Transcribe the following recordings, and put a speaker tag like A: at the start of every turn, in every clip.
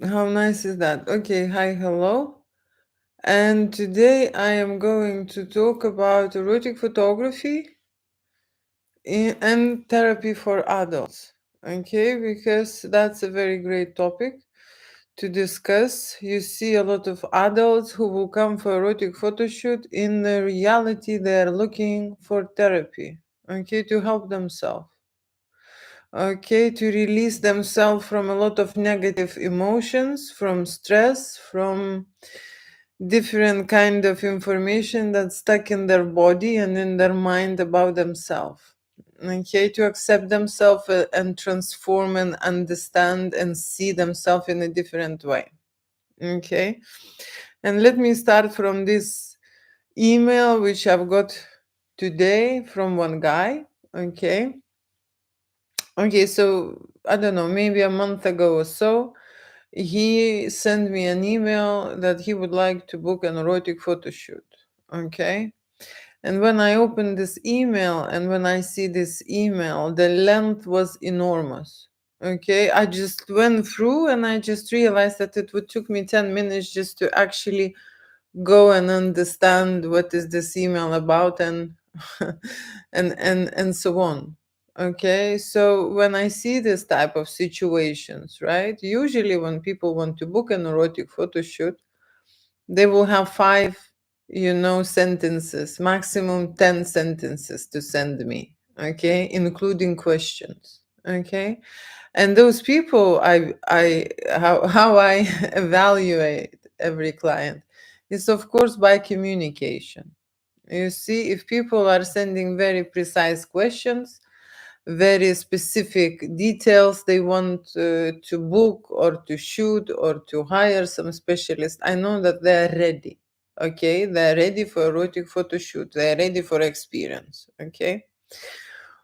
A: How nice is that? Okay, hi, hello. And today I am going to talk about erotic photography and therapy for adults. Okay, because that's a very great topic to discuss. You see a lot of adults who will come for erotic photo shoot. In the reality, they are looking for therapy, okay, to help themselves. Okay, to release themselves from a lot of negative emotions, from stress, from different kind of information that's stuck in their body and in their mind about themselves. Okay, to accept themselves and transform and understand and see themselves in a different way. Okay, and let me start from this email which I've got today from one guy. Okay, so I don't know, maybe a month ago or so, he sent me an email that he would like to book an erotic photo shoot. Okay. And when I opened this email and when I see this email, the length was enormous. Okay. I just went through and I just realized that it would took me 10 minutes just to actually go and understand what is this email about and and so on. Okay, so when I see this type of situations, right, usually when people want to book an erotic photo shoot, they will have five, sentences, maximum 10 sentences to send me, okay, including questions. Okay, and those people, how I evaluate every client is, of course, by communication. You see, if people are sending very precise questions, very specific details they want to book or to shoot or to hire some specialist, I know that they are ready. Okay, they're ready for erotic photo shoot, they're ready for experience. Okay,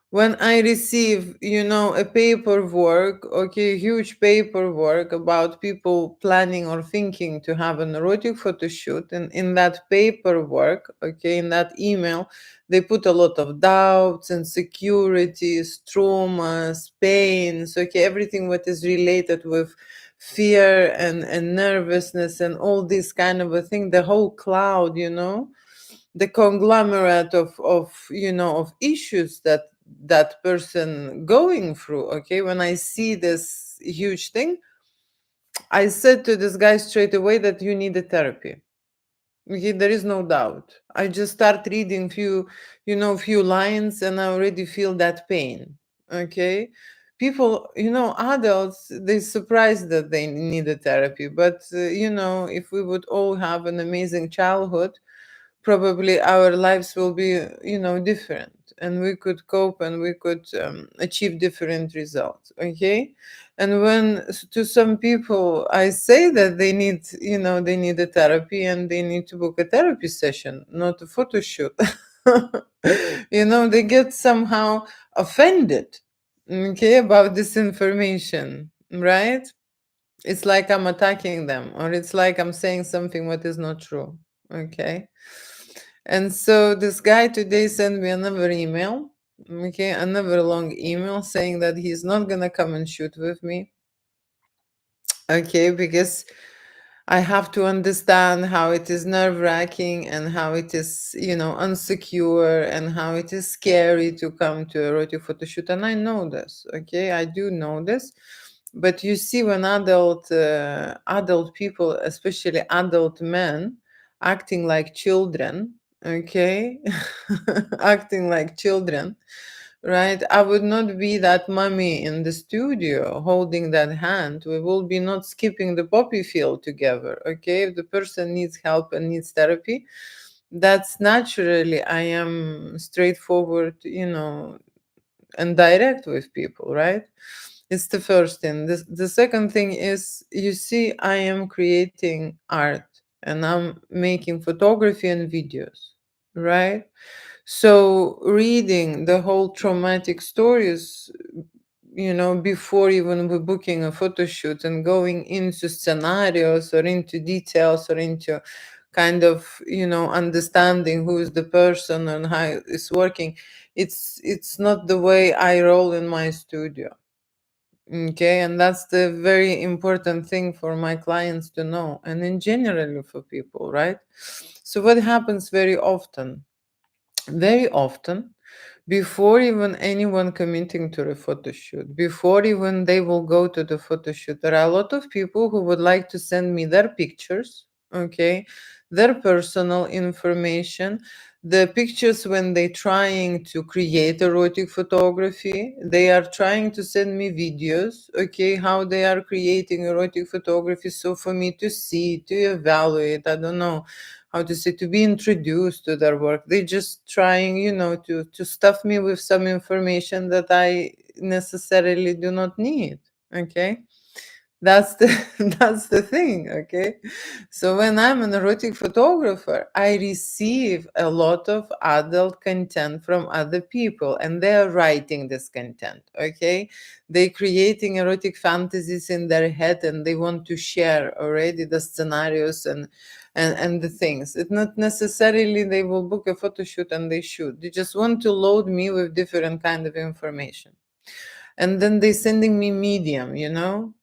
A: when I receive, a paperwork, okay, huge paperwork about people planning or thinking to have an erotic photo shoot, and in that paperwork, okay, in that email, they put a lot of doubts, insecurities, traumas, pains, okay, everything what is related with fear and nervousness and all this kind of a thing, the whole cloud, the conglomerate of issues that person going through. Okay, when I see this huge thing, I said to this guy straight away that you need a therapy. Okay, there is no doubt. I just start reading few lines and I already feel that pain. Okay, people, adults, they surprised that they need a therapy, but if we would all have an amazing childhood, probably our lives will be, different, and we could cope and we could achieve different results. Okay, and when to some people I say that they need a therapy and they need to book a therapy session, not a photo shoot, they get somehow offended, okay, about this information, right? It's like I'm attacking them, or it's like I'm saying something what is not true. Okay, and so this guy today sent me another email, okay, another long email saying that he's not gonna come and shoot with me, okay, because I have to understand how it is nerve wracking and how it is, unsecure and how it is scary to come to a erotic photo shoot. And I know this, okay, I do know this. But you see, when adult people, especially adult men, acting like children, okay, acting like children, right? I would not be that mummy in the studio holding that hand. We will be not skipping the poppy field together. Okay, if the person needs help and needs therapy, that's naturally I am straightforward, and direct with people, right? It's the first thing. The second thing is, you see, I am creating art and I'm making photography and videos, right? So reading the whole traumatic stories, before even we booking a photo shoot and going into scenarios or into details or into kind of, understanding who is the person and how it's working, it's not the way I roll in my studio. Okay, and that's the very important thing for my clients to know, and in general for people, right? So what happens very often? Very often, before even anyone committing to the photo shoot, before even they will go to the photo shoot, there are a lot of people who would like to send me their pictures, okay, their personal information, the pictures when they trying to create erotic photography, they are trying to send me videos, okay, how they are creating erotic photography, so for me to see, to evaluate, I don't know how to say, to be introduced to their work. They just trying, to stuff me with some information that I necessarily do not need. Okay, that's the that's the thing. Okay, so when I'm an erotic photographer, I receive a lot of adult content from other people, and they are writing this content. Okay, they creating erotic fantasies in their head, and they want to share already the scenarios and the things. It's not necessarily they will book a photo shoot and they shoot. They just want to load me with different kind of information, and then they sending me medium,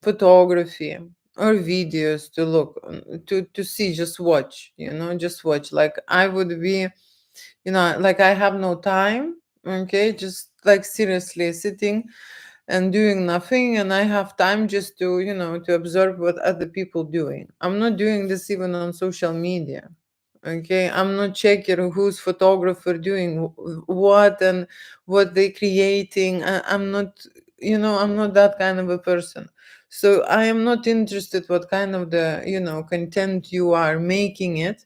A: photography or videos to look to see, just watch, just watch, like I would be, like I have no time, okay, just like seriously sitting and doing nothing, and I have time just to, to observe what other people doing. I'm not doing this even on social media, okay, I'm not checking who's photographer doing what and what they creating. I'm not, I'm not that kind of a person. So I am not interested what kind of the, content you are making it,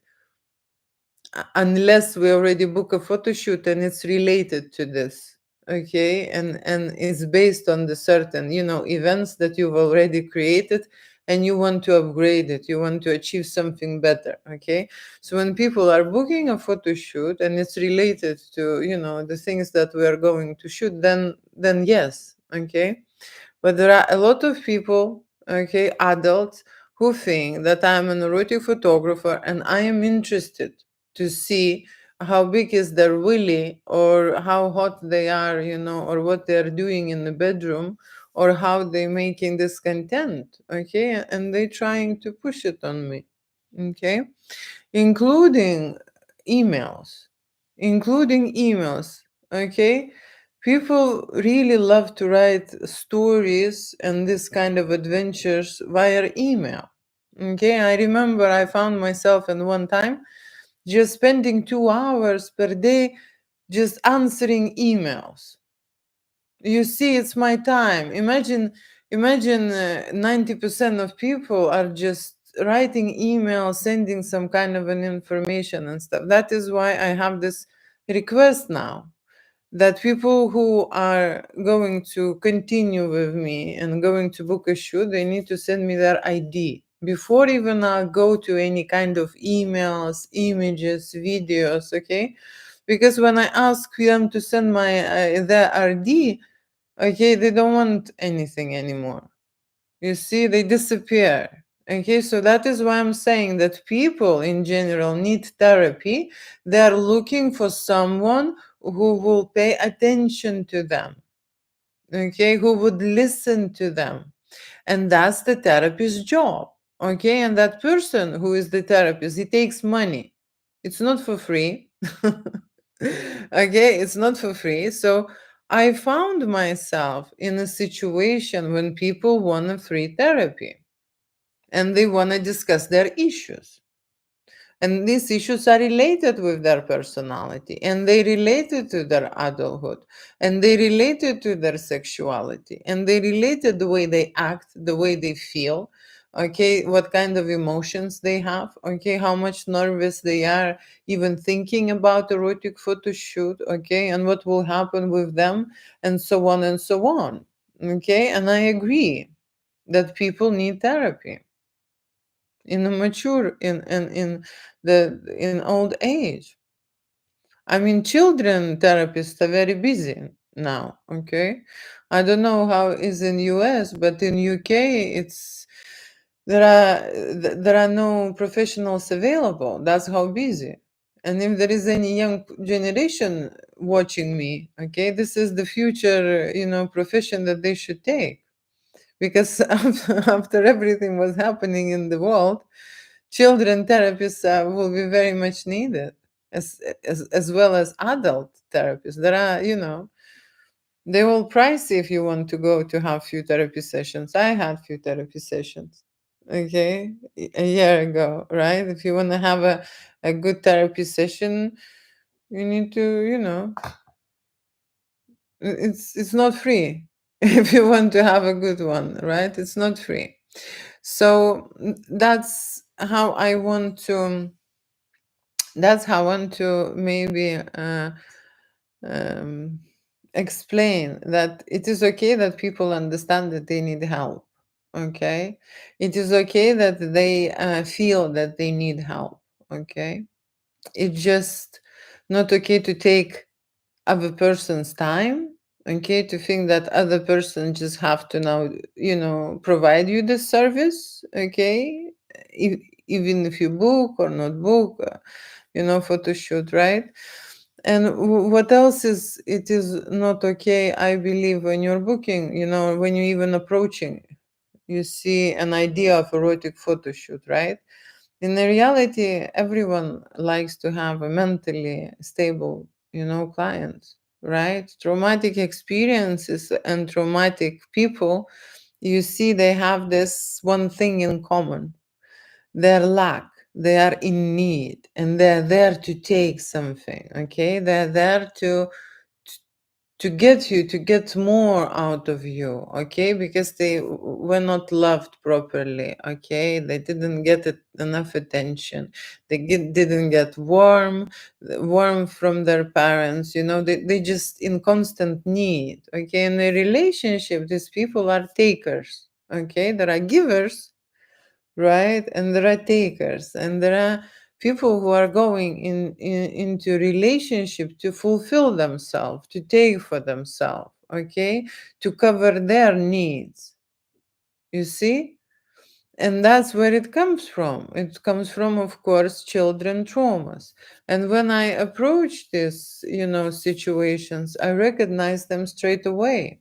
A: unless we already book a photo shoot and it's related to this, okay, and it's based on the certain, events that you've already created, and you want to upgrade it, you want to achieve something better, okay. So when people are booking a photo shoot and it's related to, the things that we are going to shoot, then yes, okay. But there are a lot of people, okay, adults, who think that I'm an erotic photographer and I am interested to see how big is their willy, or how hot they are, or what they're doing in the bedroom, or how they making this content, okay, and they trying to push it on me, okay, including emails, including emails, okay. People really love to write stories and this kind of adventures via email, okay. I remember I found myself in one time just spending 2 hours per day just answering emails. You see, it's my time. Imagine 90% of people are just writing emails, sending some kind of an information and stuff. That is why I have this request now, that people who are going to continue with me and going to book a shoot, they need to send me their ID before even I go to any kind of emails, images, videos, okay? Because when I ask them to send my their ID, okay, they don't want anything anymore. You see, they disappear. Okay, so that is why I'm saying that people in general need therapy. They are looking for someone who will pay attention to them, okay, who would listen to them. And that's the therapist's job, okay? And that person who is the therapist, he takes money. It's not for free. Okay, it's not for free. So I found myself in a situation when people want a free therapy and they want to discuss their issues. And these issues are related with their personality, and they related to their adulthood, and they related to their sexuality, and they related the way they act, the way they feel, okay, what kind of emotions they have, okay, how much nervous they are even thinking about erotic photo shoot, okay, and what will happen with them, and so on and so on. Okay, and I agree that people need therapy in a mature in old age. I mean, children therapists are very busy now, okay. I don't know how it is in US, but in UK it's there are no professionals available. That's how busy. And if there is any young generation watching me, okay, this is the future, profession that they should take. because after everything was happening in the world, children therapists will be very much needed, as well as adult therapists. There are, they will price if you want to go to have few therapy sessions. I had few therapy sessions, okay, a year ago, right? If you want to have a good therapy session, you need to, it's not free. If you want to have a good one, right? It's not free. So that's how I want to. That's how I want to maybe um, explain that it is okay that people understand that they need help. Okay, it is okay that they feel that they need help. Okay, it's just not okay to take other person's time. Okay, to think that other person just have to now, provide you the service. Okay, if, even if you book or not book, photo shoot, right? And what else is it is not okay, I believe, when you're booking, when you're even approaching, you see an idea of erotic photo shoot, right? In the reality, everyone likes to have a mentally stable, client, right? Traumatic experiences and traumatic people, you see, they have this one thing in common: their lack. They are in need, and they're there to take something. Okay, they're there to get you, to get more out of you. Okay, because they were not loved properly. Okay, they didn't get enough attention. They didn't get warm from their parents. They just in constant need. Okay, in a relationship, these people are takers. Okay, there are givers, right? And there are takers, and there are people who are going into relationship to fulfill themselves, to take for themselves, okay, to cover their needs. You see? And that's where it comes from. It comes from, of course, children traumas. And when I approach these, situations, I recognize them straight away.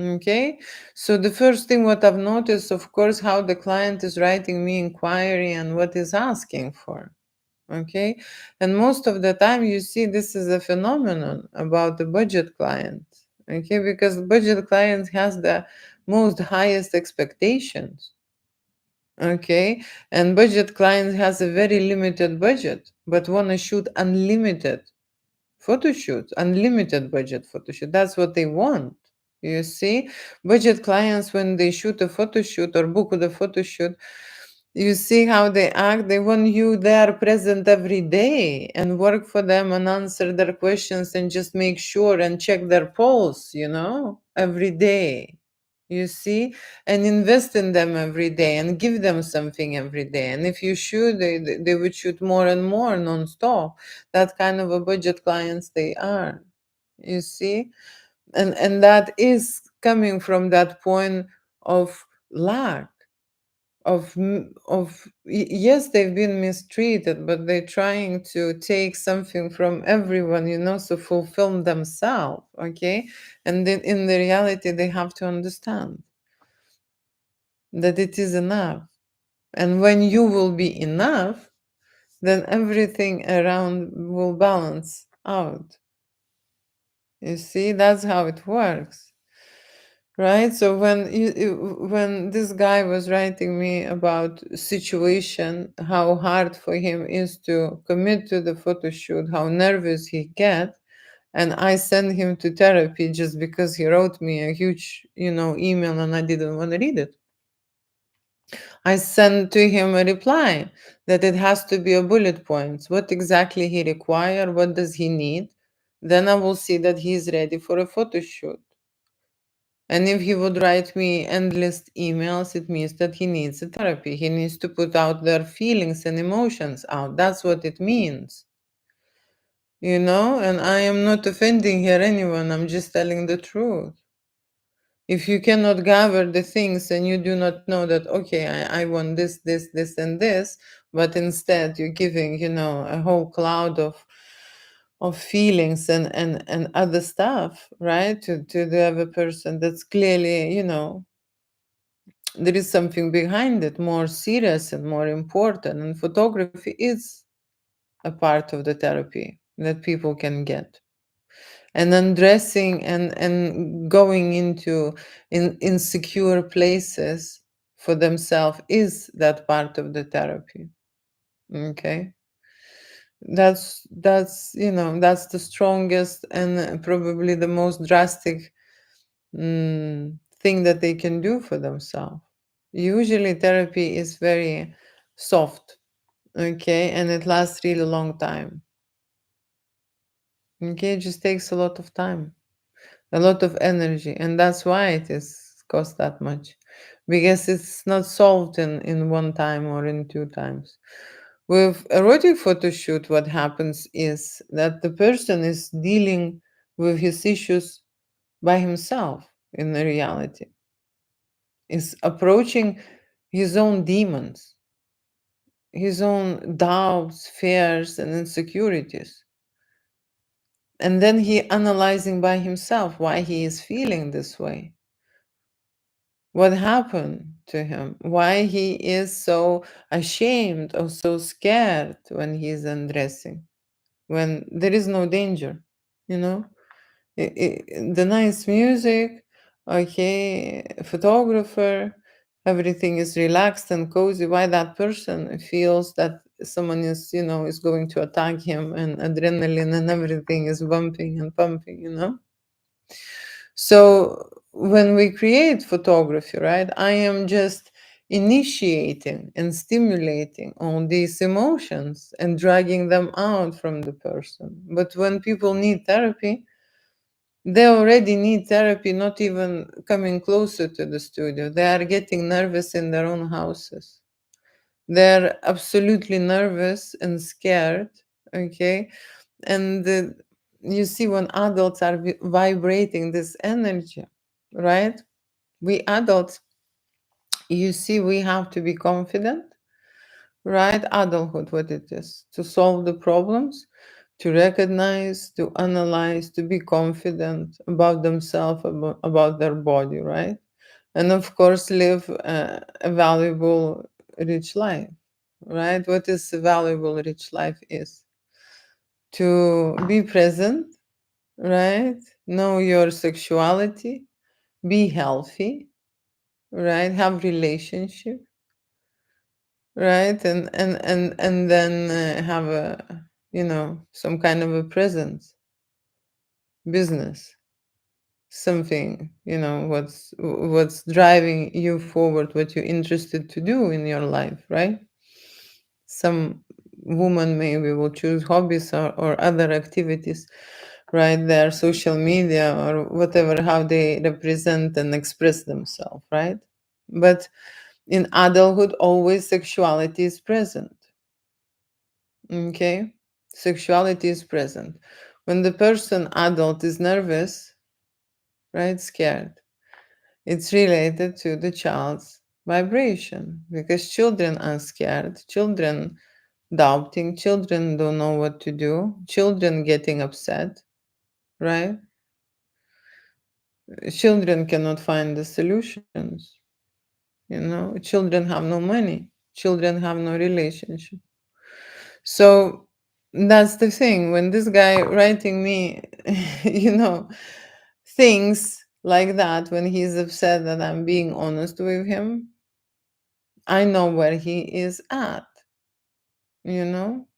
A: Okay, so the first thing what I've noticed, of course, how the client is writing me inquiry and what is asking for. Okay, and most of the time you see this is a phenomenon about the budget client. Okay, because the budget client has the most highest expectations. Okay, and budget client has a very limited budget, but want to shoot unlimited photo shoot, unlimited budget photo shoot. That's what they want. You see, budget clients, when they shoot a photo shoot or book the photo shoot, you see how they act. They want you there present every day and work for them and answer their questions and just make sure and check their pulse, every day. You see, and invest in them every day and give them something every day. And if you shoot, they would shoot more and more non-stop. That kind of a budget clients they are. You see, and that is coming from that point of lack yes, they've been mistreated, but they're trying to take something from everyone, so fulfill themselves. Okay, and then in the reality they have to understand that it is enough, and when you will be enough, then everything around will balance out. You see, that's how it works. Right. So when this guy was writing me about situation, how hard for him is to commit to the photo shoot, how nervous he get, and I sent him to therapy just because he wrote me a huge, email and I didn't want to read it. I sent to him a reply that it has to be a bullet points. What exactly he require? What does he need? Then I will see that he's ready for a photo shoot. And if he would write me endless emails, it means that he needs a therapy. He needs to put out their feelings and emotions out. That's what it means. And I am not offending here anyone. I'm just telling the truth. If you cannot gather the things and you do not know that, okay, I want this, and this, but instead you're giving, a whole cloud of feelings and other stuff, right, to the other person, that's clearly, There is something behind it more serious and more important, and photography is a part of the therapy that people can get. And undressing and going into insecure places for themselves is that part of the therapy. Okay, that's that's the strongest and probably the most drastic thing that they can do for themselves. Usually therapy is very soft, okay, and it lasts really long time. Okay, it just takes a lot of time, a lot of energy, and that's why it is cost that much, because it's not solved in one time or in two times. With erotic photo shoot, what happens is that the person is dealing with his issues by himself in the reality, is approaching his own demons, his own doubts, fears, and insecurities. And then he analyzing by himself why he is feeling this way. What happened to him? Why he is so ashamed or so scared when he is undressing, when there is no danger, you know? The nice music, okay, photographer, everything is relaxed and cozy. Why that person feels that someone is, is going to attack him, and adrenaline and everything is bumping and pumping, So when we create photography, right, I am just initiating and stimulating all these emotions and dragging them out from the person. But when people need therapy, they already need therapy, not even coming closer to the studio. They are getting nervous in their own houses. They're absolutely nervous and scared, okay? And you see, when adults are vibrating this energy, right? We adults, you see, we have to be confident, right? Adulthood, what it is, to solve the problems, to recognize, to analyze, to be confident about themselves, about their body, right? And of course, live a valuable, rich life, right? What is a valuable, rich life is to be present, right? Know your sexuality, be healthy, right? Have relationship, right? And then have a, some kind of a presence, business, something, what's driving you forward, what you're interested to do in your life, right? Some woman maybe will choose hobbies or other activities, right? Their social media or whatever, how they represent and express themselves, right? But in adulthood, always sexuality is present. Okay? Sexuality is present. When the person adult is nervous, right, scared, it's related to the child's vibration, because children are scared, children doubting, children don't know what to do, children getting upset, right? Children cannot find the solutions, children have no money, children have no relationship. So that's the thing. When this guy writing me, you know, things like that, when he's upset that I'm being honest with him, I know where he is at, you know?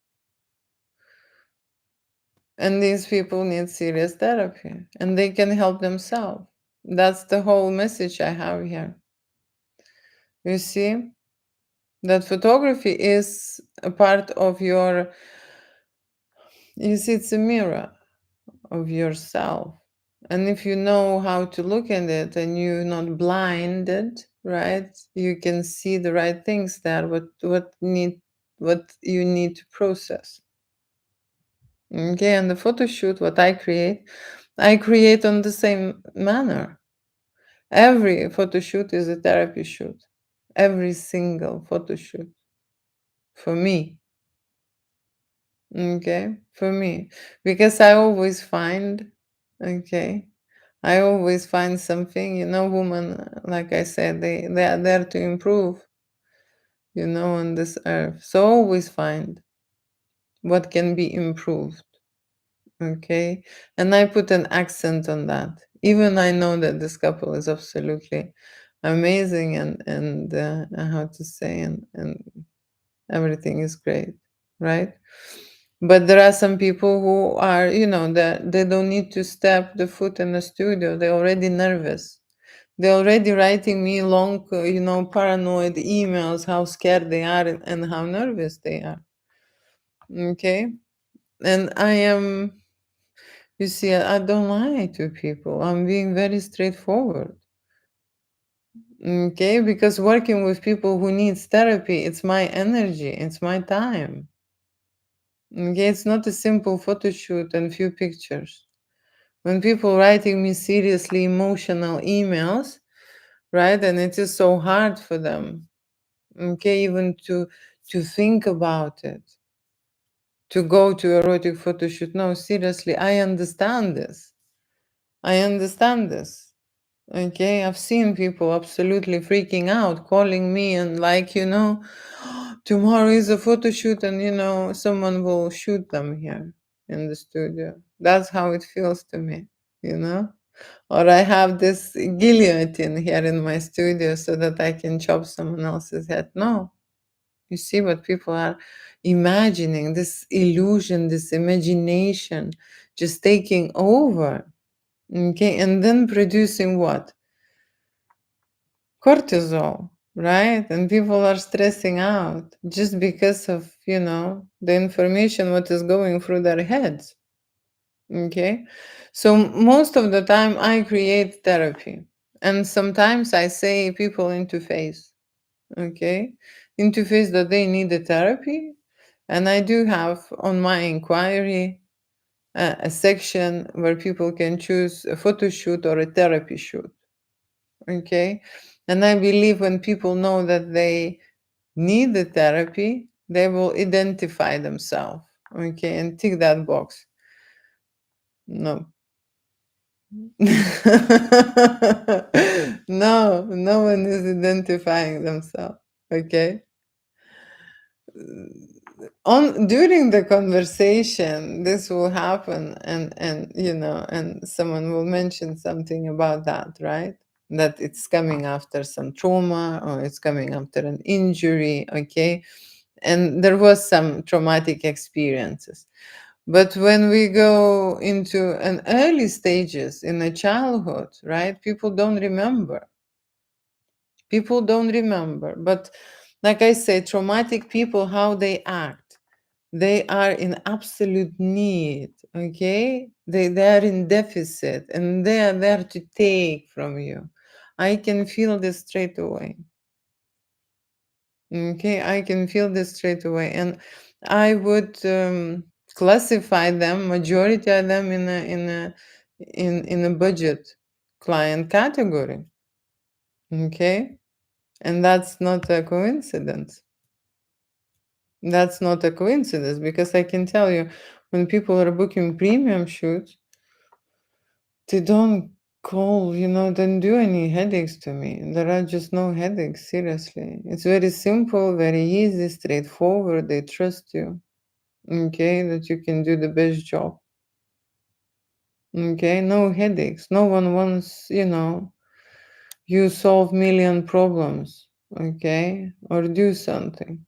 A: And these people need serious therapy and they can help themselves. That's the whole message I have here. You see, that photography is a part of your, you see, it's a mirror of yourself. And if you know how to look at it and you're not blinded, right, you can see the right things there, what you need to process. Okay, and the photo shoot, what I create on the same manner. Every photo shoot is a therapy shoot. Every single photo shoot for me. Okay, for me. Because I always find, okay, I always find something, women, like I said, they are there to improve, on this earth. So always find what can be improved. Okay. And I put an accent on that. Even I know that this couple is absolutely amazing and how to say, and everything is great, right? But there are some people who are, that they don't need to step the foot in the studio. They're already nervous. They're already writing me long, paranoid emails, how scared they are and how nervous they are. Okay. And I am, you see, I don't lie to people. I'm being very straightforward. Okay. Because working with people who needs therapy, it's my energy, it's my time. Okay. It's not a simple photo shoot and few pictures. When people writing me seriously emotional emails, right, and it is so hard for them, okay, even to think about it, to go to erotic photo shoot. No, seriously, I understand this. I understand this. Okay, I've seen people absolutely freaking out, calling me and like, tomorrow is a photo shoot and someone will shoot them here in the studio. That's how it feels to me, you know? Or I have this guillotine here in my studio so that I can chop someone else's head. No. You see what people are imagining, this illusion, this imagination just taking over. Okay. And then producing what? Cortisol, right? And people are stressing out just because of, the information what is going through their heads. Okay. So most of the time I create therapy. And sometimes I say people interface. Okay. Interface that they need a therapy. And I do have on my inquiry a section where people can choose a photo shoot or a therapy shoot. Okay. And I believe when people know that they need the therapy, they will identify themselves. Okay. And tick that box. No. No, no one is identifying themselves. Okay. On during the conversation, this will happen, and and someone will mention something about that, right? That it's coming after some trauma or it's coming after an injury. Okay. And there was some traumatic experiences. But when we go into an early stages in the childhood, right, people don't remember. People don't remember. But like I say, traumatic people, how they act, they are in absolute need. Okay, they are in deficit, and they are there to take from you. I can feel this straight away. Okay, I can feel this straight away, and I would classify them, majority of them, in a budget client category. Okay, and that's not a coincidence. That's not a coincidence because I can tell you, when people are booking premium shoots, they don't call, don't do any headaches to me. There are just no headaches, seriously. It's very simple, very easy, straightforward. They trust you. Okay, that you can do the best job. Okay, no headaches. No one wants, you solve million problems. Okay, or do something.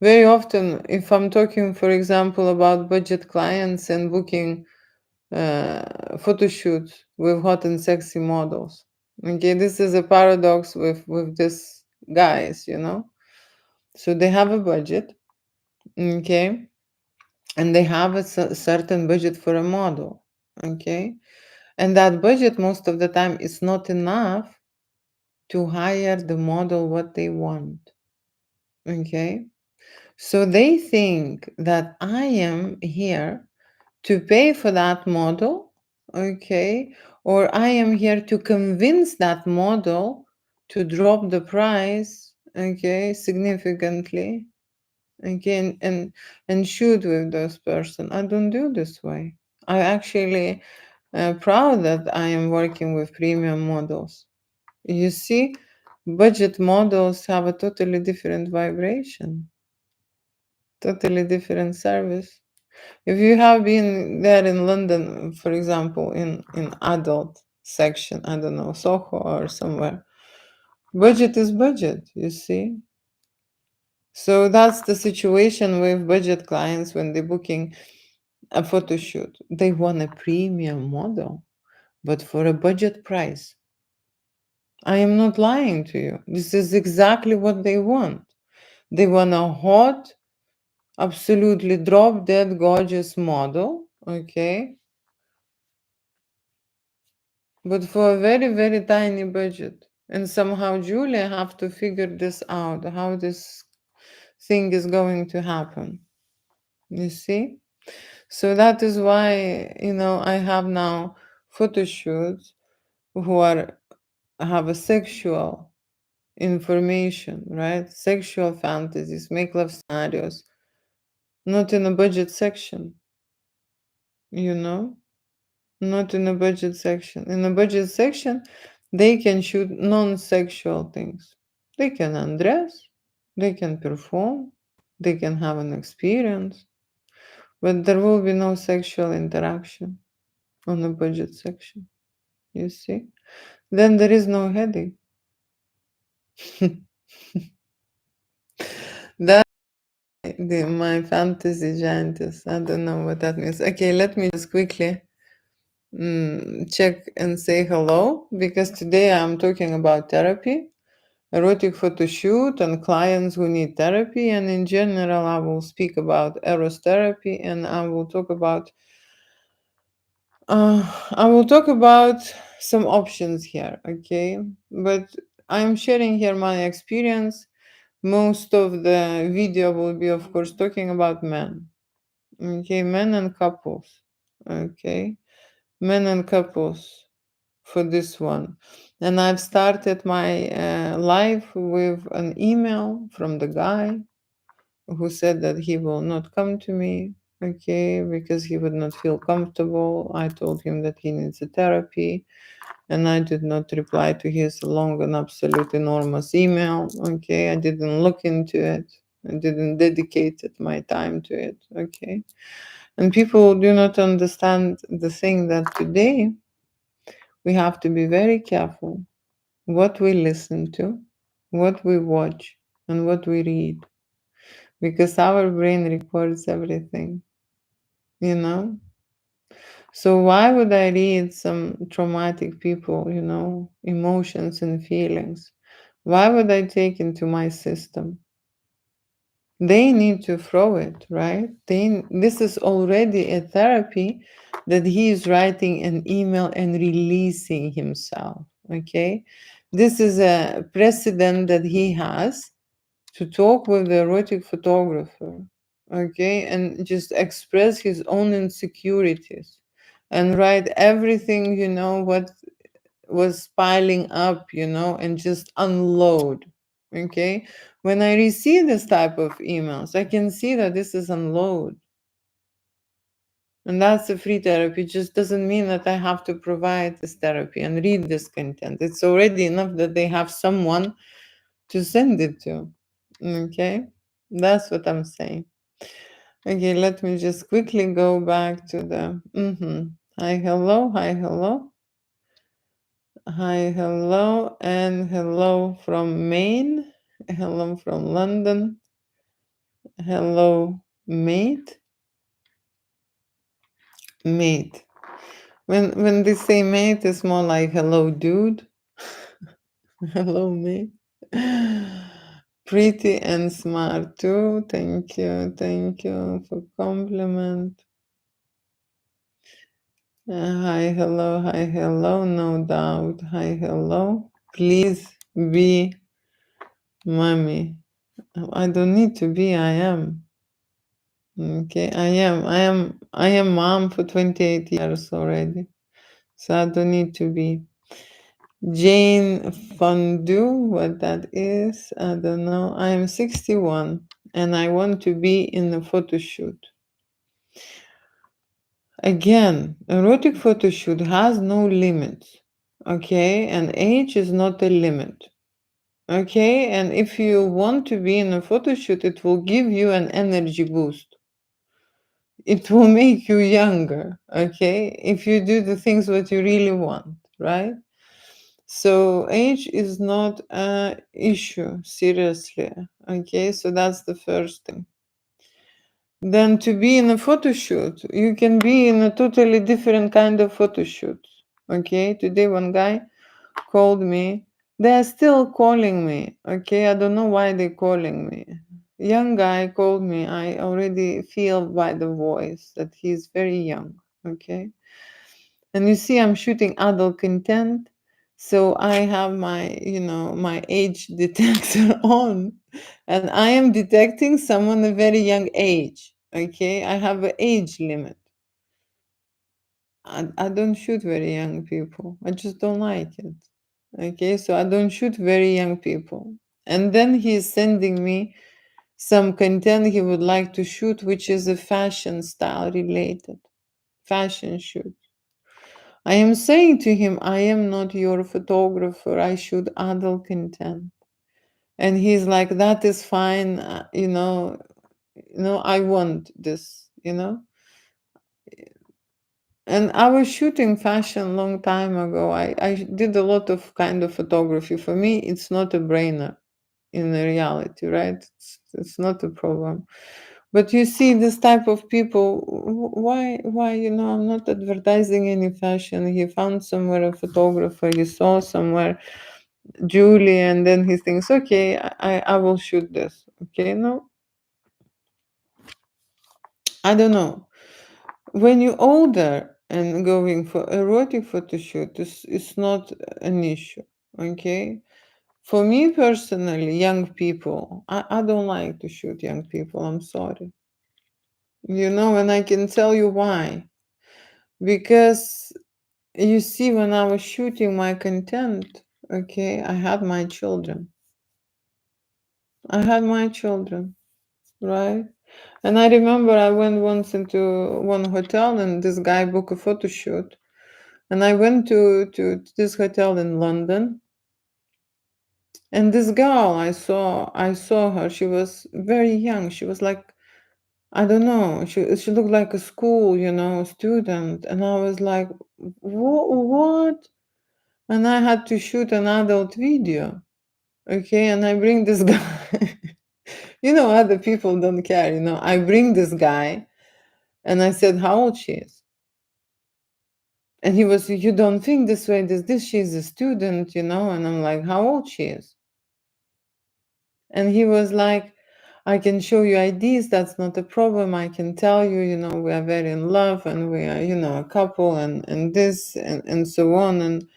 A: Very often, if I'm talking, for example, about budget clients and booking photo shoots with hot and sexy models. Okay, this is a paradox with this guys, So they have a budget, okay, and they have a certain budget for a model, okay, and that budget most of the time is not enough to hire the model what they want, okay. So they think that I am here to pay for that model, okay, or I am here to convince that model to drop the price, okay, significantly, okay, and shoot with this person. I don't do this way. I actually proud that I am working with premium models. You see, budget models have a totally different vibration, totally different service. If you have been there in London, for example, in adult section, I don't know, Soho or somewhere, budget is budget, you see. So that's the situation with budget clients when they're booking a photo shoot. They want a premium model, but for a budget price. I am not lying to you. This is exactly what they want. They want a hot, absolutely drop dead gorgeous model, okay? But for a very, very tiny budget. And somehow Julia have to figure this out, how this thing is going to happen. You see? So that is why, I have now photo shoots who have a sexual information, right? Sexual fantasies, make love scenarios, not in a budget section, you know? Not in a budget section. In a budget section, they can shoot non-sexual things. They can undress, they can perform, they can have an experience, but there will be no sexual interaction on the budget section. You see? Then there is no headache. That my fantasy giantess. I don't know what that means. Okay, let me just quickly check and say hello, because today I'm talking about therapy, erotic photo shoot, and clients who need therapy. And in general, I will speak about eros therapy, and I will talk about some options here, okay? But I'm sharing here my experience. Most of the video will be, of course, talking about men, okay? Men and couples, okay? Men and couples for this one. And I've started my live with an email from the guy who said that he will not come to me, okay, because he would not feel comfortable. I told him that he needs a therapy, and I did not reply to his long and absolute enormous email, okay. I didn't look into it. I didn't dedicate my time to it, okay. And people do not understand the thing that today we have to be very careful what we listen to, what we watch, and what we read, because our brain records everything, you know? So, why would I read some traumatic people, emotions and feelings? Why would I take into my system? They need to throw it, right? This is already a therapy that he is writing an email and releasing himself, okay? This is a precedent that he has to talk with the erotic photographer, okay, and just express his own insecurities and write everything, what was piling up, and just unload, okay. When I receive this type of emails, I can see that this is unload. And that's a free therapy. It just doesn't mean that I have to provide this therapy and read this content. It's already enough that they have someone to send it to. Okay? That's what I'm saying. Okay, let me just quickly go back to the hi, hello, hi, hello. Hi, hello, and hello from Maine. Hello from London. Hello, mate. Mate. When they say mate, it's more like hello, dude. Hello, mate. Pretty and smart too. Thank you. Thank you for compliment. Hi, hello, hi, hello. No doubt. Hi, hello. Please be mommy. I don't need to be. I am. Okay, I am mom for 28 years already. So I don't need to be. Jane Fondue, what that is, I don't know. I am 61 and I want to be in a photo shoot. Again, erotic photo shoot has no limits. Okay, and age is not a limit. Okay, and if you want to be in a photo shoot, it will give you an energy boost. It will make you younger. Okay, if you do the things what you really want, right? So age is not a issue, seriously. Okay, so that's the first thing. Then to be in a photo shoot, you can be in a totally different kind of photo shoot. Okay, today one guy called me. They are still calling me. Okay, I don't know why they're calling me. Young guy called me. I already feel by the voice that he's very young. Okay, and you see, I'm shooting adult content, so I have my, my age detector on, and I am detecting someone a very young age. Okay, I have an age limit. I don't shoot very young people. I just don't like it. Okay, so I don't shoot very young people. And then he's sending me some content he would like to shoot, which is a fashion style related fashion shoot. I am saying to him, I am not your photographer. I shoot adult content. And he's like, that is fine. I want this, And I was shooting fashion long time ago. I did a lot of kind of photography. For me, it's not a brainer in the reality, right? It's not a problem. But you see, this type of people, why, I'm not advertising any fashion. He found somewhere a photographer, he saw somewhere Julie, and then he thinks, okay, I will shoot this. Okay, no, I don't know. When you're older and going for erotic photo shoot, it's not an issue. Okay. For me personally, young people, I don't like to shoot young people. I'm sorry. And I can tell you why. Because you see, when I was shooting my content, okay, I had my children. I had my children, right? And I remember I went once into one hotel and this guy booked a photo shoot. And I went to this hotel in London. And this girl I saw her, she was very young. She was like, I don't know, she looked like a school, student. And I was like, What? And I had to shoot an adult video. Okay, and I bring this guy. Other people don't care, I bring this guy and I said, how old she is? And he was, you don't think this way, this, she's a student, and I'm like, how old she is? And he was like, I can show you IDs, that's not a problem. I can tell you, we are very in love and we are, a couple and this and so on. And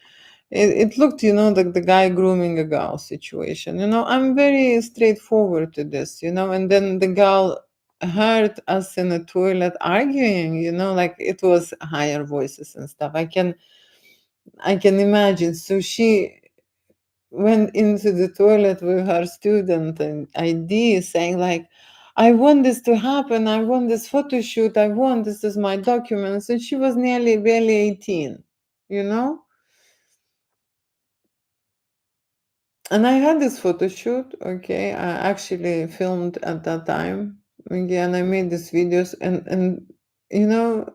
A: it looked, like the guy grooming a girl situation. I'm very straightforward to this, and then the girl heard us in the toilet arguing, like it was higher voices and stuff. I can imagine. So she went into the toilet with her student and ID saying like, I want this to happen. I want this photo shoot. I want this is my documents. And she was nearly barely 18, you know? And I had this photo shoot, okay. I actually filmed at that time. Again, I made these videos and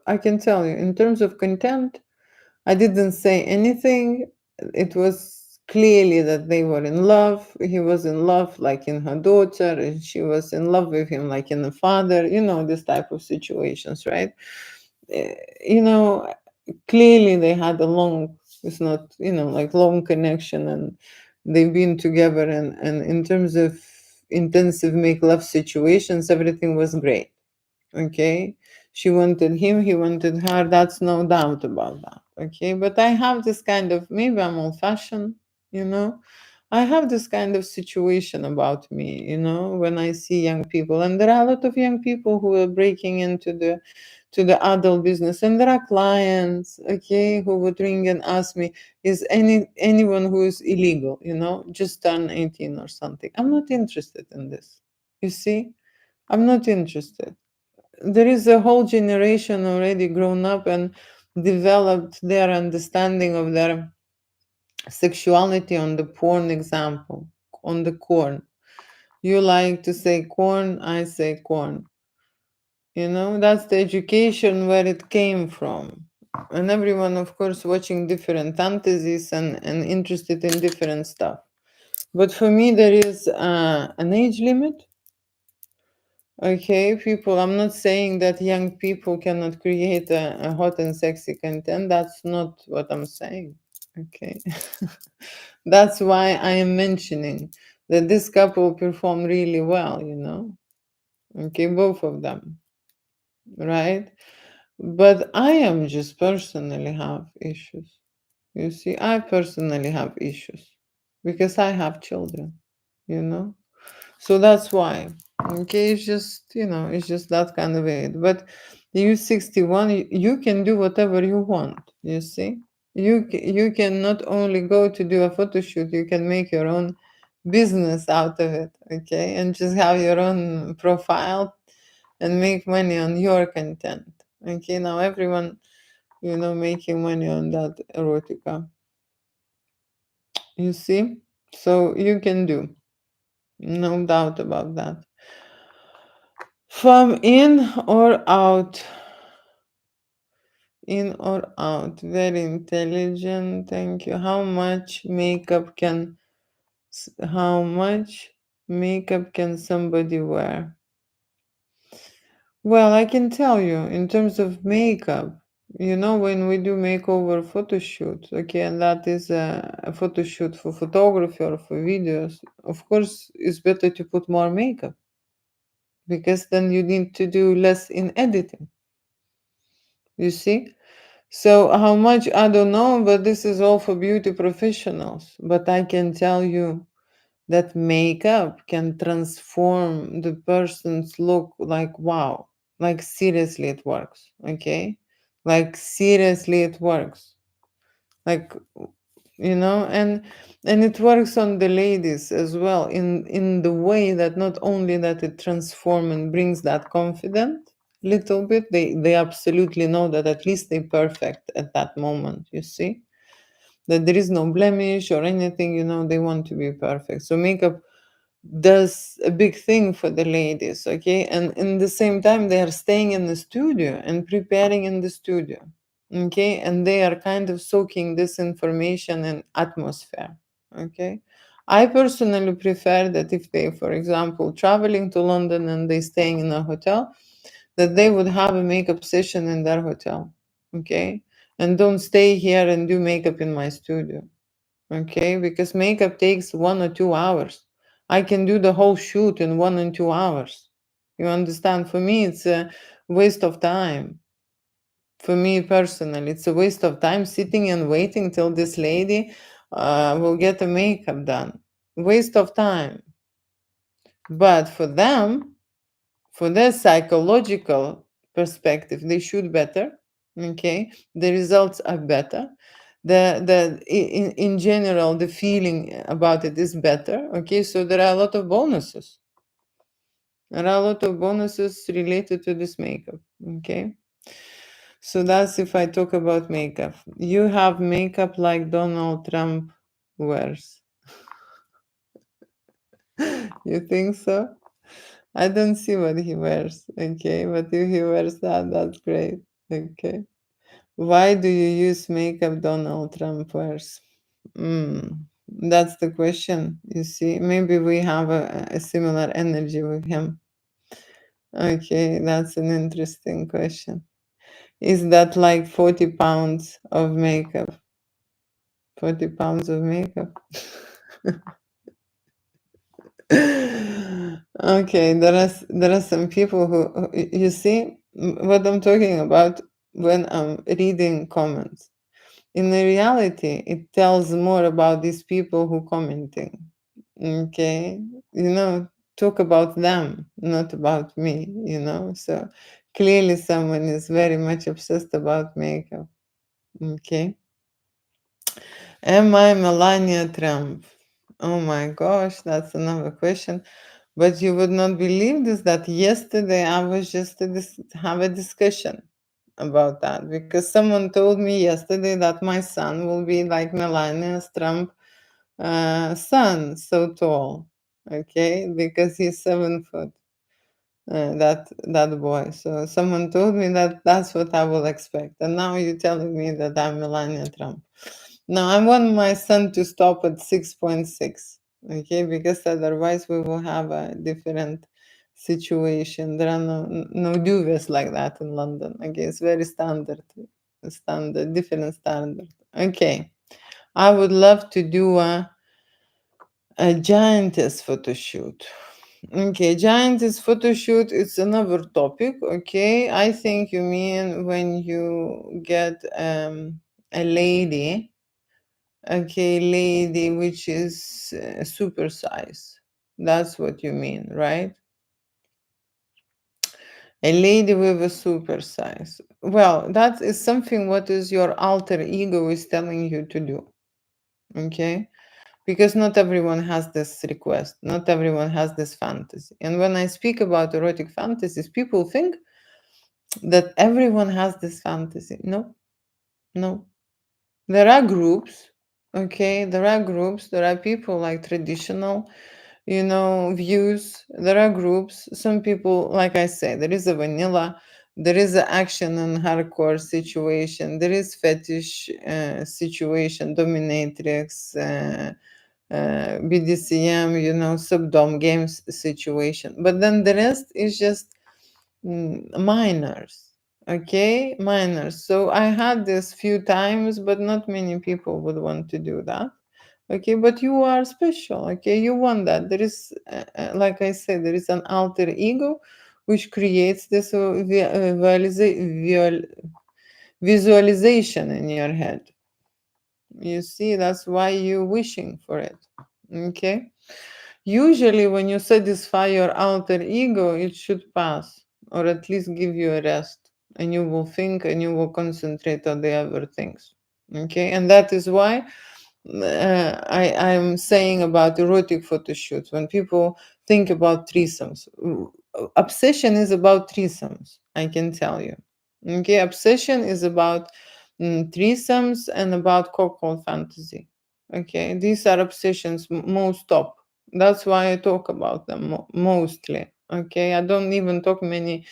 A: I can tell you, in terms of content, I didn't say anything. It was clearly that they were in love. He was in love, like in her daughter, and she was in love with him, like in the father, this type of situations, right? Eh, You know, Clearly they had a long, it's not, like long connection, and they've been together. And in terms of intensive make love situations, everything was great. Okay, she wanted him, he wanted her, that's no doubt about that. Okay, but I have this kind of, maybe I'm old fashioned, you know I have this kind of situation about me, when I see young people. And there are a lot of young people who are breaking into the adult business, and there are clients, okay, who would ring and ask me, is anyone who is illegal, just turn 18 or something. I'm not interested in this, you see. I'm not interested. there is a whole generation already grown up and developed their understanding of their sexuality on the porn example, on the corn. You like to say corn, I say corn. That's the education where it came from. And everyone, of course, watching different fantasies and interested in different stuff. But for me, there is an age limit. Okay, people, I'm not saying that young people cannot create a hot and sexy content. That's not what I'm saying. Okay. That's why I am mentioning that this couple performed really well. Okay, both of them, right? But I am just personally have issues. You see, I personally have issues because I have children. So that's why. Okay, it's just that kind of it. But you 61, you can do whatever you want. You see, you can not only go to do a photo shoot, you can make your own business out of it. Okay, and just have your own profile and make money on your content. Okay, now everyone, making money on that erotica. You see, so you can do, no doubt about that. From in or out. In or out. Very intelligent. Thank you. How much makeup can somebody wear? Well, I can tell you in terms of makeup, when we do makeover photo shoot, okay, and that is a photo shoot for photography or for videos, of course, it's better to put more makeup because then you need to do less in editing. You see? So how much I don't know, but this is all for beauty professionals. But I can tell you that makeup can transform the person's look like wow. Like seriously it works. Okay? Like seriously it works. Like and it works on the ladies as well in the way that not only that it transforms and brings that confidence little bit, they absolutely know that at least they're perfect at that moment. You see that there is no blemish or anything. They want to be perfect, so makeup does a big thing for the ladies. Okay, and in the same time they are staying in the studio and preparing in the studio. Okay, and they are kind of soaking this information and atmosphere. Okay, I personally prefer that if they, for example, traveling to London and they staying in a hotel, that they would have a makeup session in their hotel. Okay, and don't stay here and do makeup in my studio. Okay, because makeup takes 1 or 2 hours. I can do the whole shoot in 1 and 2 hours. You understand? For me, it's a waste of time. For me personally, it's a waste of time sitting and waiting till this lady will get the makeup done. Waste of time. But for them, for their psychological perspective, they shoot better. Okay, the results are better. In general, the feeling about it is better. Okay, so there are a lot of bonuses. There are a lot of bonuses related to this makeup. Okay. So that's if I talk about makeup. You have makeup like Donald Trump wears. You think so? I don't see what he wears. Okay, but if he wears that, that's great. Okay. Why do you use makeup Donald Trump wears? That's the question. You see, maybe we have a similar energy with him. Okay, that's an interesting question. Is that like 40 pounds of makeup? 40 pounds of makeup. Okay, there are some people you see what I'm talking about when I'm reading comments. In the reality, it tells more about these people who commenting. Okay, talk about them, not about me. So clearly, someone is very much obsessed about makeup. Okay. Am I Melania Trump? Oh my gosh, that's another question. But you would not believe this, that yesterday I was just have a discussion about that, because someone told me yesterday that my son will be like Melania's Trump son, so tall. Okay, because he's 7 foot. That boy. So someone told me that that's what I will expect, and now you're telling me that I'm Melania Trump. Now I want my son to stop at 6.6. Okay, because otherwise we will have a different situation. There are no duvets like that in London. Okay, it's very standard, different standard. Okay, I would love to do a giantess photo shoot. Okay, giantess photo shoot is another topic. Okay, I think you mean when you get a lady, okay, lady which is super size. That's what you mean, right? A lady with a super size. Well, that is something what is your alter ego is telling you to do. Okay, because not everyone has this request, not everyone has this fantasy. And when I speak about erotic fantasies, people think that everyone has this fantasy. No, no. There are groups, okay? There are groups, there are people like traditional, views. There are groups. Some people, like I say, there is a vanilla, there is an action and hardcore situation, there is fetish situation, dominatrix, BDCM, subdom games situation. But then the rest is just minors. Okay, minors. So I had this few times, but not many people would want to do that. Okay, but you are special. Okay, you want that. There is, like I said, there is an alter ego which creates this visualization in your head. You see, that's why you're wishing for it. Okay. Usually, when you satisfy your alter ego, it should pass, or at least give you a rest, and you will think and you will concentrate on the other things. Okay, and that is why I'm saying about erotic photo shoots. When people think about threesomes, obsession is about threesomes. I can tell you. Okay, obsession is about threesomes and about cocktail fantasy. Okay, these are obsessions most top. That's why I talk about them mostly. Okay, I don't even talk many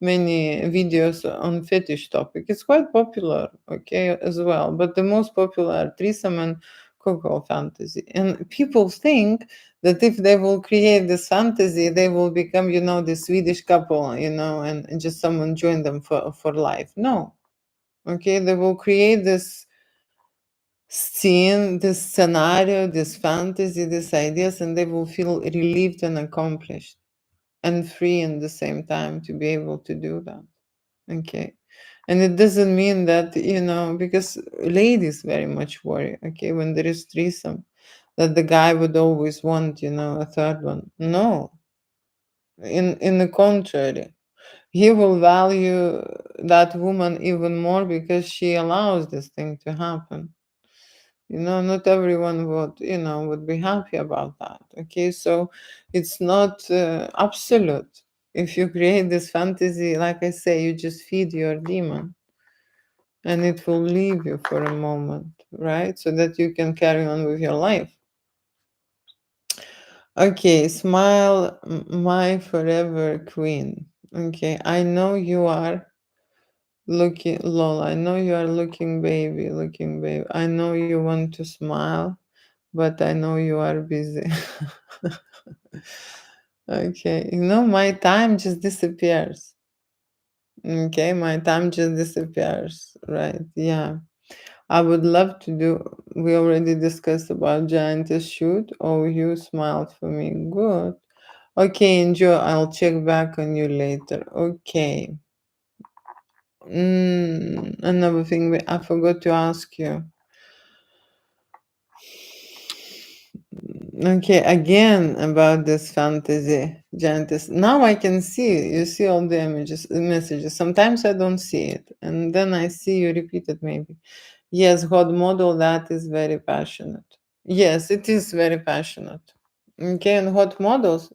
A: videos on fetish topic. It's quite popular, okay, as well. But the most popular are threesome and cocktail fantasy. And people think that if they will create this fantasy, they will become, the Swedish couple, and just someone join them for life. No. Okay, they will create this scene, this scenario, this fantasy, these ideas, and they will feel relieved and accomplished and free in the same time to be able to do that. Okay. And it doesn't mean that, because ladies very much worry, okay, when there is threesome, that the guy would always want, a third one. No. In the contrary. He will value that woman even more because she allows this thing to happen. Not everyone would be happy about that. Okay, so it's not absolute. If you create this fantasy, like I say, you just feed your demon and it will leave you for a moment, right? So that you can carry on with your life. Okay, smile, my forever queen. Okay, I know you are looking, lol, I know you are looking baby. I know you want to smile, but I know you are busy. Okay, my time just disappears. Okay, my time just disappears, right? Yeah. I would love to do. We already discussed about giantess shoot. Oh, you smiled for me. Good. Okay, enjoy. I'll check back on you later. Okay. Another thing I forgot to ask you. Okay, again about this fantasy giantess. Now I can see. You see all the messages. Sometimes I don't see it, and then I see you repeat it maybe. Yes, hot model, that is very passionate. Yes, it is very passionate. Okay, and hot models,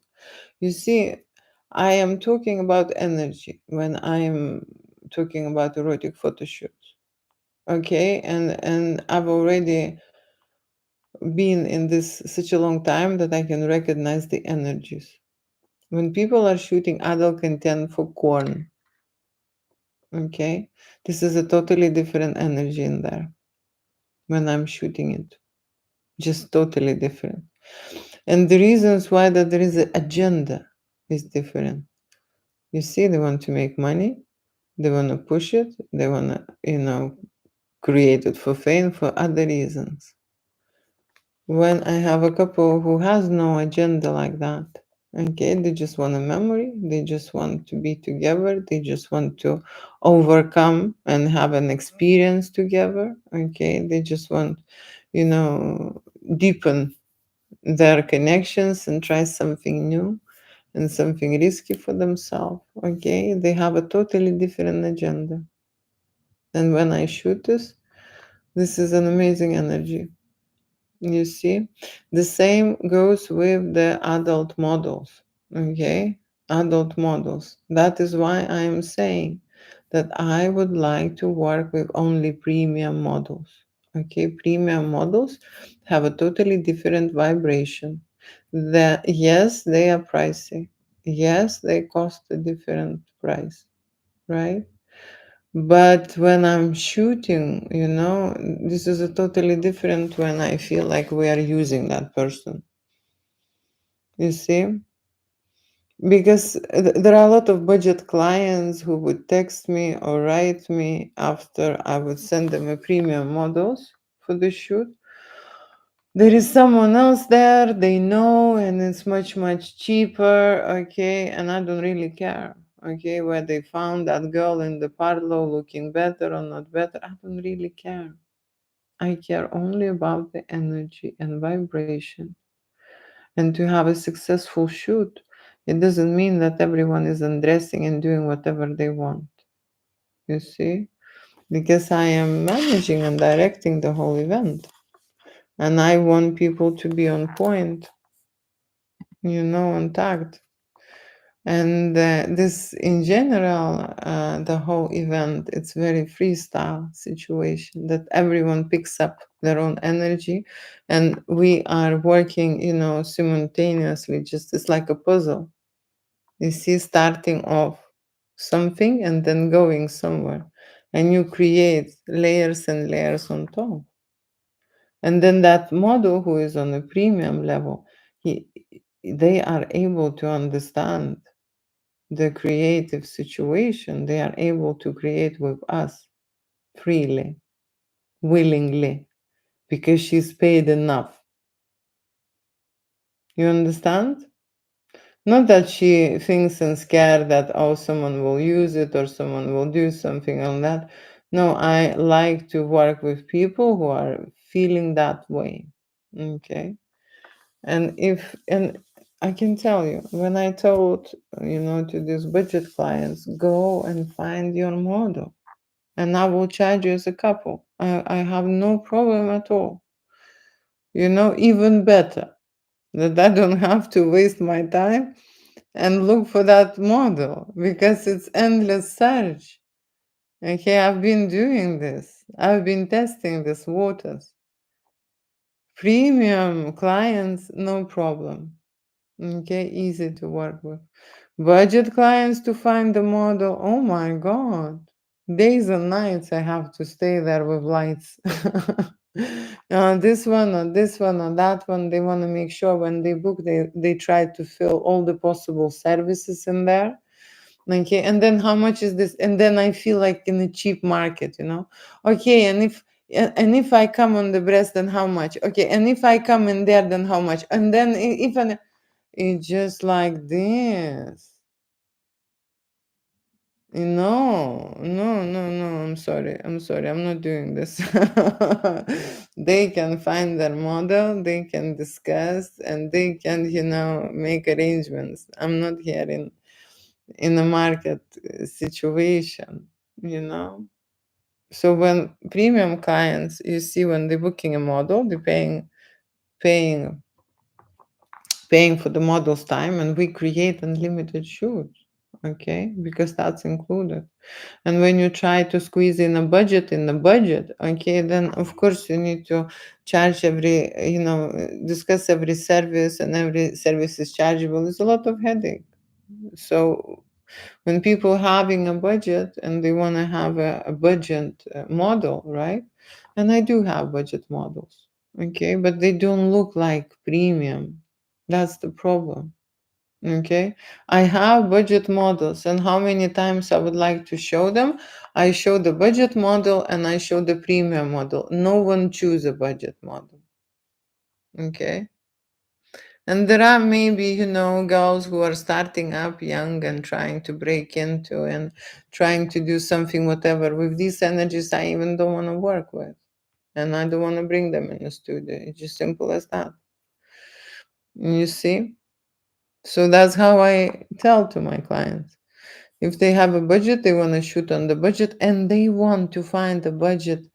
A: You see, I am talking about energy when I am talking about erotic photo shoots. Okay, and I've already been in this such a long time that I can recognize the energies. When people are shooting adult content for porn, okay, this is a totally different energy in there when I'm shooting it. Just totally different. And the reasons why that there is an agenda is different. You see, they want to make money, they want to push it, they want to, create it for fame, for other reasons. When I have a couple who has no agenda like that, okay, they just want a memory, they just want to be together, they just want to overcome and have an experience together, okay, they just want, you know, deepen their connections and try something new and something risky for themselves, okay, they have a totally different agenda. And when I shoot this is an amazing energy. You see, the same goes with the adult models. Okay, adult models. That is why I am saying that I would like to work with only premium models. Okay, premium models have a totally different vibration. That yes, they are pricey. Yes, they cost a different price, right? But when I'm shooting, this is a totally different when I feel like we are using that person. You see? Because there are a lot of budget clients who would text me or write me after I would send them a premium models for the shoot. There is someone else there, they know, and it's much, much cheaper, okay? And I don't really care, okay, where they found that girl in the parlor looking better or not better. I don't really care. I care only about the energy and vibration. And to have a successful shoot, it doesn't mean that everyone is undressing and doing whatever they want, you see? Because I am managing and directing the whole event. And I want people to be on point, on tact. And this, in general, the whole event, it's very freestyle situation that everyone picks up their own energy, and we are working, simultaneously. Just it's like a puzzle. You see, starting off something and then going somewhere, and you create layers and layers on top. And then that model who is on a premium level, they are able to understand the creative situation. They are able to create with us freely, willingly, because she's paid enough. You understand? Not that she thinks and scared that, oh, someone will use it or someone will do something on that. No, I like to work with people who are feeling that way. Okay. And I can tell you, when I told, to these budget clients, go and find your model and I will charge you as a couple. I have no problem at all. Even better that I don't have to waste my time and look for that model because it's endless search. Okay, I've been doing this. I've been testing these waters. Premium clients, no problem. Okay, easy to work with. Budget clients to find the model, oh my God. Days and nights I have to stay there with lights. This one or this one or that one, they want to make sure when they book, they try to fill all the possible services in there. Okay, and then how much is this? And then I feel like in a cheap market. Okay, and if I come on the breast, then how much? Okay, and if I come in there, then how much? And then it's just like this. No, no, no, no. I'm sorry. I'm sorry. I'm not doing this. They can find their model, they can discuss, and they can, make arrangements. I'm not here in a market situation, you know. So when premium clients, you see, when they're booking a model, they're paying paying for the model's time, and we create unlimited shoots. Okay, because that's included. And when you try to squeeze in a budget, okay, then of course you need to charge every, discuss every service, and every service is chargeable. It's a lot of headache. So when people having a budget and they want to have a budget model, right? And I do have budget models, okay, but they don't look like premium. That's the problem. Okay, I have budget models, and how many times I would like to show them? I show the budget model and I show the premium model. No one choose a budget model. Okay, and there are maybe, girls who are starting up young and trying to break into and trying to do something, whatever. With these energies, I even don't want to work with, and I don't want to bring them in the studio. It's just simple as that. You see? So that's how I tell to my clients. If they have a budget, they want to shoot on the budget and they want to find a budget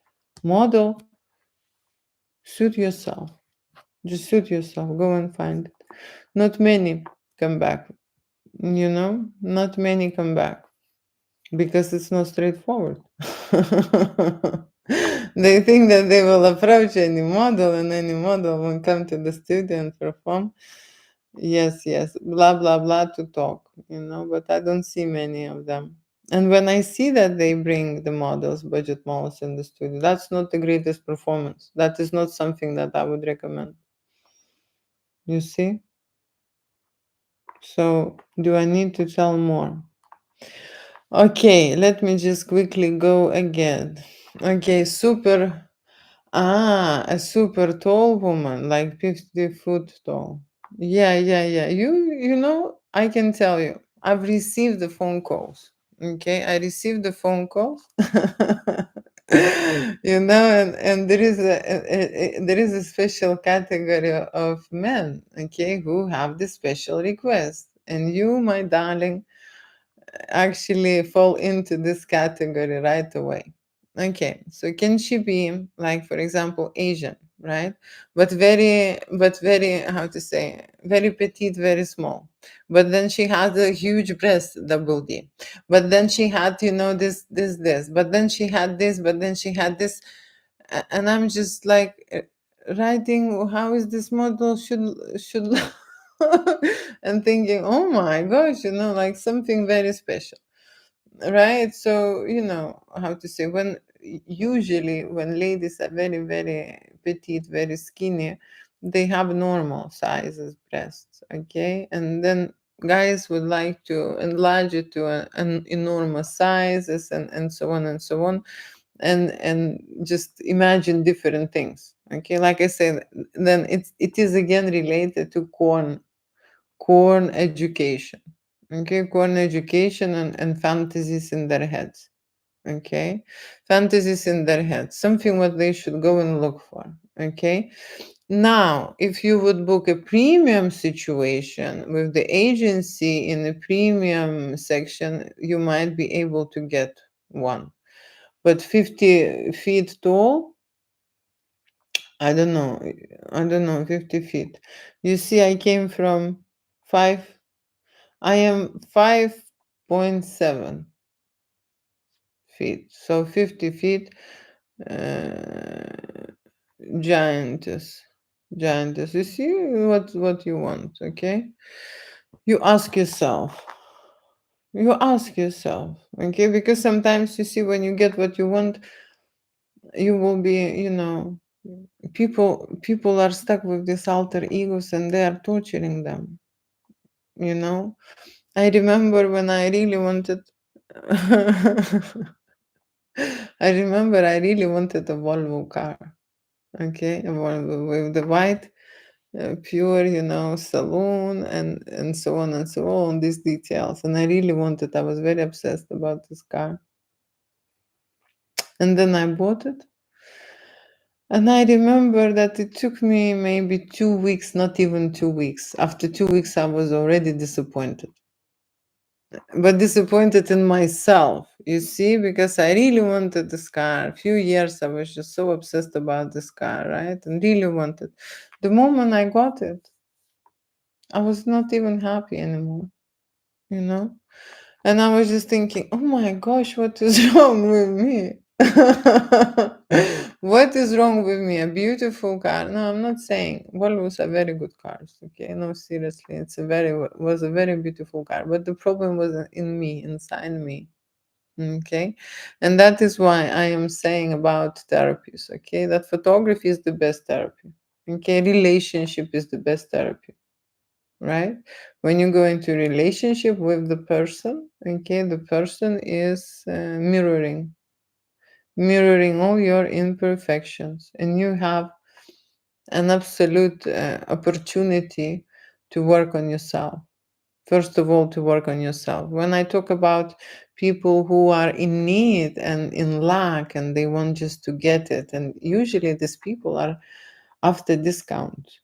A: model, suit yourself. Just suit yourself. Go and find it. Not many come back, not many come back because it's not straightforward. They think that they will approach any model and any model will come to the studio and perform. Yes, yes, blah, blah, blah to talk, but I don't see many of them. And when I see that they bring the models, budget models in the studio, that's not the greatest performance. That is not something that I would recommend. You see? So, do I need to tell more? Okay, let me just quickly go again. Okay, a super tall woman, like 50-foot tall. Yeah, yeah, yeah. I can tell you, I've received the phone calls. Okay, I received the phone calls. And there is a special category of men, okay, who have the special request. And you, my darling, actually fall into this category right away. Okay, so can she be like, for example, Asian, right? But very, how to say, very petite, very small. But then she has a huge breast, double D. But then she had, this. But then she had this. But then she had this. And I'm just like writing, how is this model should and thinking, oh my gosh, like something very special, right? So how to say, usually when ladies are very, very petite, very skinny, they have normal sizes breasts, okay, and then guys would like to enlarge it to an enormous sizes, and so on and so on, and just imagine different things, okay. Like I said, then it is again related to corn education, okay, corn education, and fantasies in their heads, okay, fantasies in their heads, something what they should go and look for, okay. Now if you would book a premium situation with the agency in the premium section, you might be able to get one, but 50 feet tall, I don't know, 50 feet. You see, I came from 5, I am 5.7 feet. So 50 feet, uh, giantess. Giantess. You see what you want, okay? You ask yourself. You ask yourself, okay? Because sometimes you see, when you get what you want, you will be, people are stuck with these alter egos and they are torturing them, you know I remember when I really wanted I remember I really wanted a Volvo car, okay, a Volvo with the white, pure, saloon, and so on and so on, these details, and I really wanted, I was very obsessed about this car, and then I bought it. And I remember that it took me maybe 2 weeks, not even 2 weeks. After 2 weeks, I was already disappointed. But disappointed in myself, you see, because I really wanted this car. A few years, I was just so obsessed about this car, right? And really wanted. The moment I got it, I was not even happy anymore, you know? And I was just thinking, oh my gosh, what is wrong with me? What is wrong with me? A beautiful car. No, I'm not saying Volvos are very good cars. Okay, no, seriously, was a very beautiful car. But the problem was in me, inside me. Okay, and that is why I am saying about therapies. Okay, that photography is the best therapy. Okay, relationship is the best therapy, right? When you go into relationship with the person, okay, the person is mirroring all your imperfections, and you have an absolute opportunity to work on yourself. First of all, to work on yourself. When I talk about people who are in need and in lack and they want just to get it, and usually these people are after discount.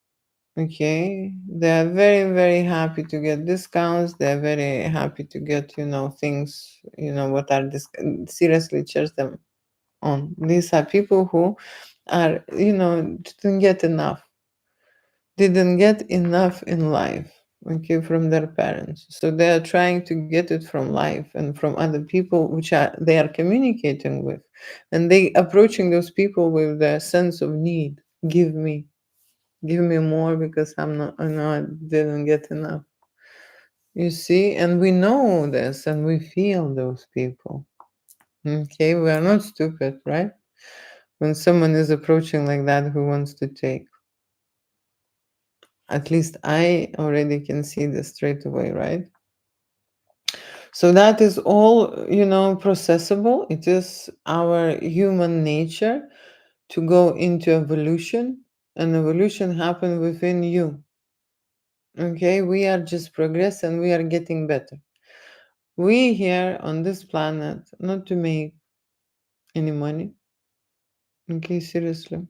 A: Okay, they are very, very happy to get discounts. They are very happy to get, things, what are this, seriously charge them on. These are people who are, didn't get enough in life, okay, from their parents. So they are trying to get it from life and from other people which are they are communicating with. And they approaching those people with the sense of need. Give me more because I know I didn't get enough. You see, and we know this and we feel those people. Okay, we are not stupid, right? When someone is approaching like that who wants to take. At least I already can see this straight away, right? So that is all, processable. It is our human nature to go into evolution, and evolution happen within you. Okay, we are just progress and we are getting better. We here on this planet not to make any money. Okay, seriously.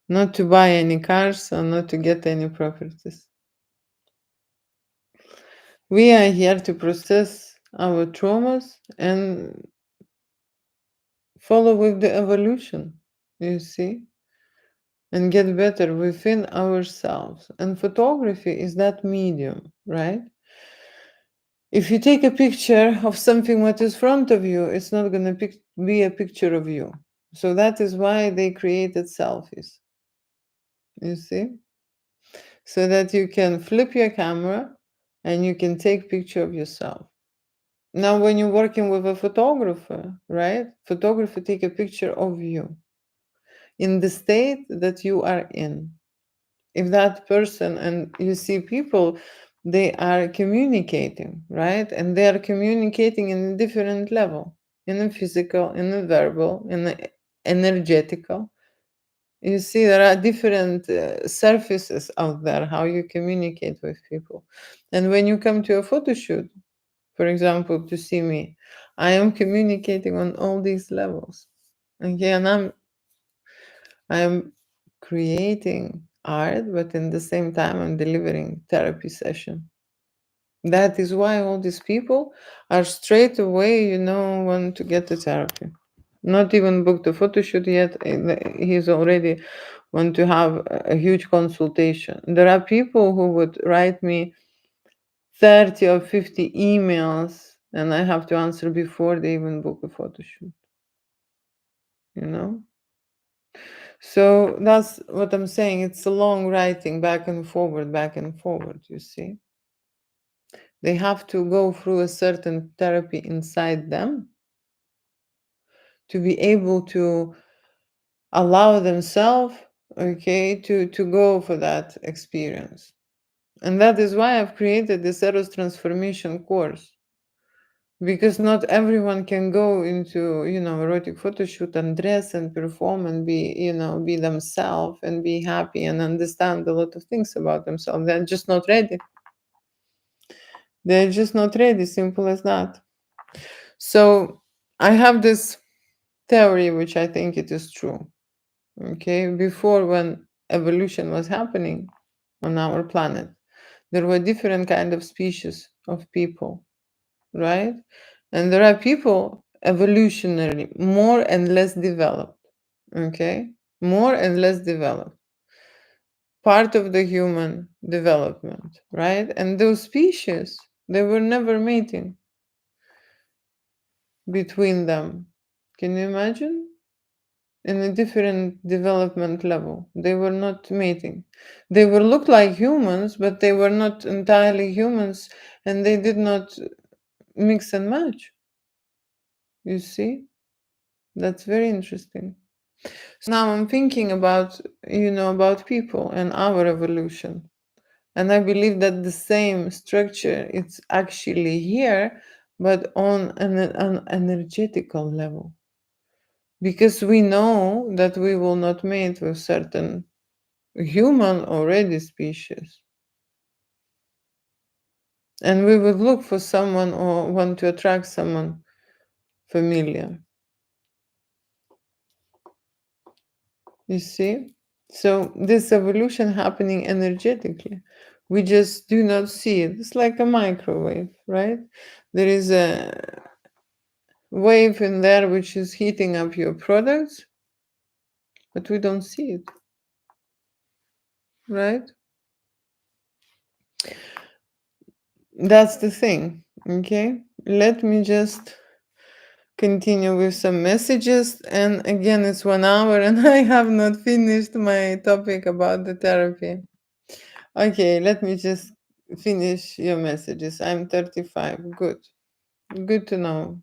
A: Not to buy any cars or not to get any properties. We are here to process our traumas and follow with the evolution, you see, and get better within ourselves. And photography is that medium, right? If you take a picture of something what is front of you, it's not going to be a picture of you. So that is why they created selfies, you see, so that you can flip your camera and you can take picture of yourself. Now, when you're working with a photographer, right? Photographer take a picture of you in the state that you are in. If that person, and you see people, they are communicating, right? And they are communicating in a different level, in a physical, in a verbal, in a energetical. You see, there are different surfaces out there how you communicate with people. And when you come to a photo shoot, for example, to see me, I am communicating on all these levels. Okay, and I'm creating art, but in the same time, I'm delivering therapy session. That is why all these people are straight away, want to get the therapy. Not even booked a photo shoot yet. He's already want to have a huge consultation. There are people who would write me 30 or 50 emails and I have to answer before they even book a photo shoot, you know? So that's what I'm saying. It's a long writing back and forward, you see. They have to go through a certain therapy inside them to be able to allow themselves, okay, to go for that experience. And that is why I've created this Eros transformation course. Because not everyone can go into, erotic photo shoot and dress and perform and be themselves and be happy and understand a lot of things about themselves. They're just not ready. They're just not ready, simple as that. So I have this theory, which I think it is true. Okay, before when evolution was happening on our planet, there were different kind of species of people, right? And there are people evolutionarily more and less developed, okay? More and less developed. part of the human development, right? And those species, they were never mating between them. Can you imagine? In a different development level. They were not mating. They were look like humans, but they were not entirely humans, and they did not mix and match. You see? That's very interesting. So now I'm thinking about, about people and our evolution. And I believe that the same structure is actually here, but on an energetical level. Because we know that we will not mate with certain human already species. And we would look for someone or want to attract someone familiar. You see? So this evolution happening energetically. We just do not see it. It's like a microwave, right? There is a wave in there which is heating up your products, but we don't see it, right? That's the thing. Okay. Let me just continue with some messages. And again, it's 1 hour and I have not finished my topic about the therapy. Okay, let me just finish your messages. I'm 35. Good. Good to know.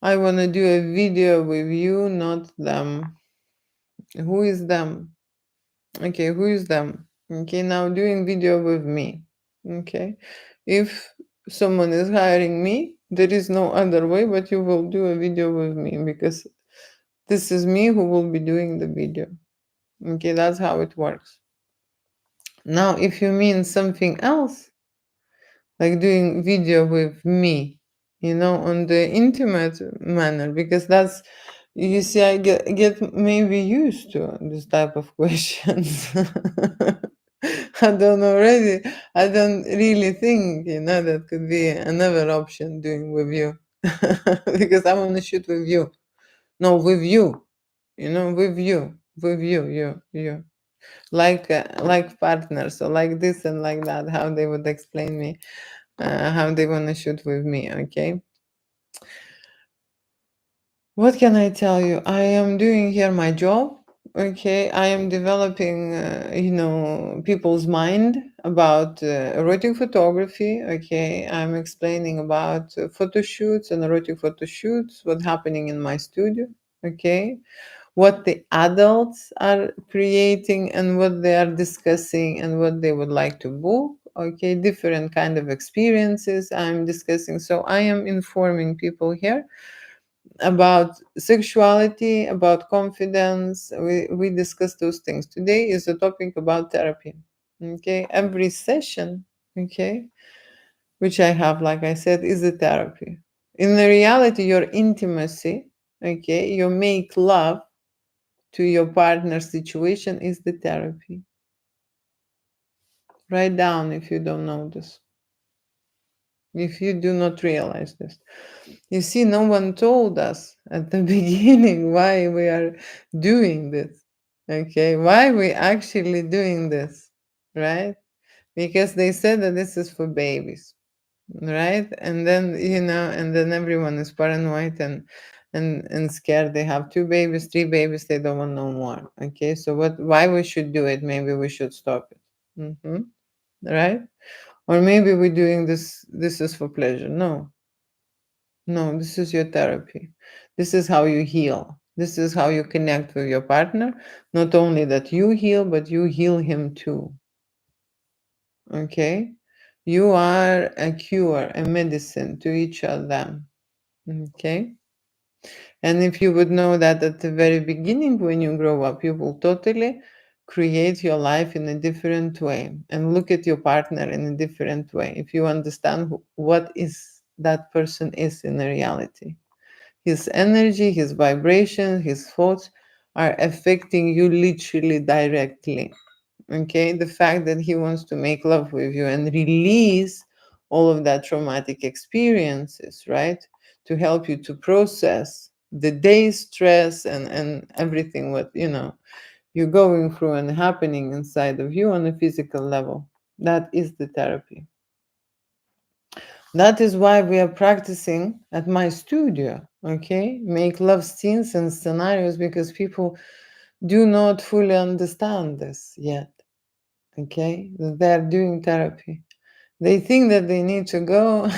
A: I want to do a video with you, not them. Who is them? Okay, who is them? Okay, now doing video with me. Okay. If someone is hiring me, there is no other way but you will do a video with me because this is me who will be doing the video. Okay, that's how it works. Now, if you mean something else, like doing video with me, on the intimate manner, because that's, you see, I get maybe used to this type of questions. I don't really think, that could be another option doing with you. Because I want to shoot with you. No, with you, with you, you. Like partners, so like this and like that, how they would explain me, how they want to shoot with me. Okay, what can I tell you? I am doing here my job. Okay, I am developing people's mind about erotic photography. Okay, I'm explaining about photo shoots and erotic photo shoots, what's happening in my studio. Okay, what the adults are creating and what they are discussing and what they would like to book. Okay, different kind of experiences I'm discussing. So I am informing people here about sexuality, about confidence. We discuss those things. Today is a topic about therapy. Okay, every session, okay, which I have, like I said, is a therapy. In the reality, your intimacy, okay, you make love to your partner situation is the therapy. Write down if you don't know this, if you do not realize this. You see, no one told us at the beginning why we are doing this. Okay, why we actually doing this, right? Because they said that this is for babies, right? And then and then everyone is paranoid and scared. They have 2 babies, 3 babies. They don't want no more. Okay, so what? Why we should do it? Maybe we should stop it. Right? Or maybe we're doing this. This is for pleasure. No, no. This is your therapy. This is how you heal. This is how you connect with your partner. Not only that you heal, but you heal him too. Okay, you are a cure, a medicine to each of them. Okay. And if you would know that at the very beginning, when you grow up, you will totally create your life in a different way and look at your partner in a different way. If you understand what is that person is in reality, his energy, his vibration, his thoughts are affecting you literally directly. Okay, the fact that he wants to make love with you and release all of that traumatic experiences, right, to help you to process the day's stress and everything what you're going through and happening inside of you on a physical level. That is the therapy. That is why we are practicing at my studio, okay? Make love scenes and scenarios, because people do not fully understand this yet, okay? That they're doing therapy. They think that they need to go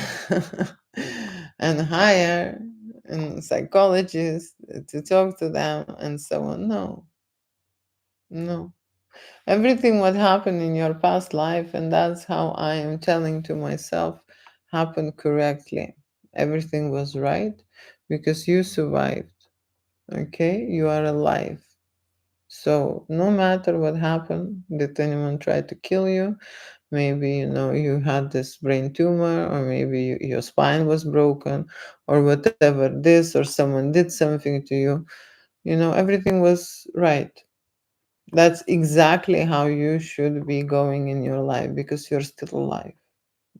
A: and hire a psychologist to talk to them and so on. No, no. Everything what happened in your past life, and that's how I am telling to myself, happened correctly. Everything was right because you survived. Okay? You are alive. So no matter what happened, did anyone try to kill you? Maybe you had this brain tumor, or maybe your spine was broken, or whatever this, or someone did something to you. Everything was right. That's exactly how you should be going in your life, because you're still alive.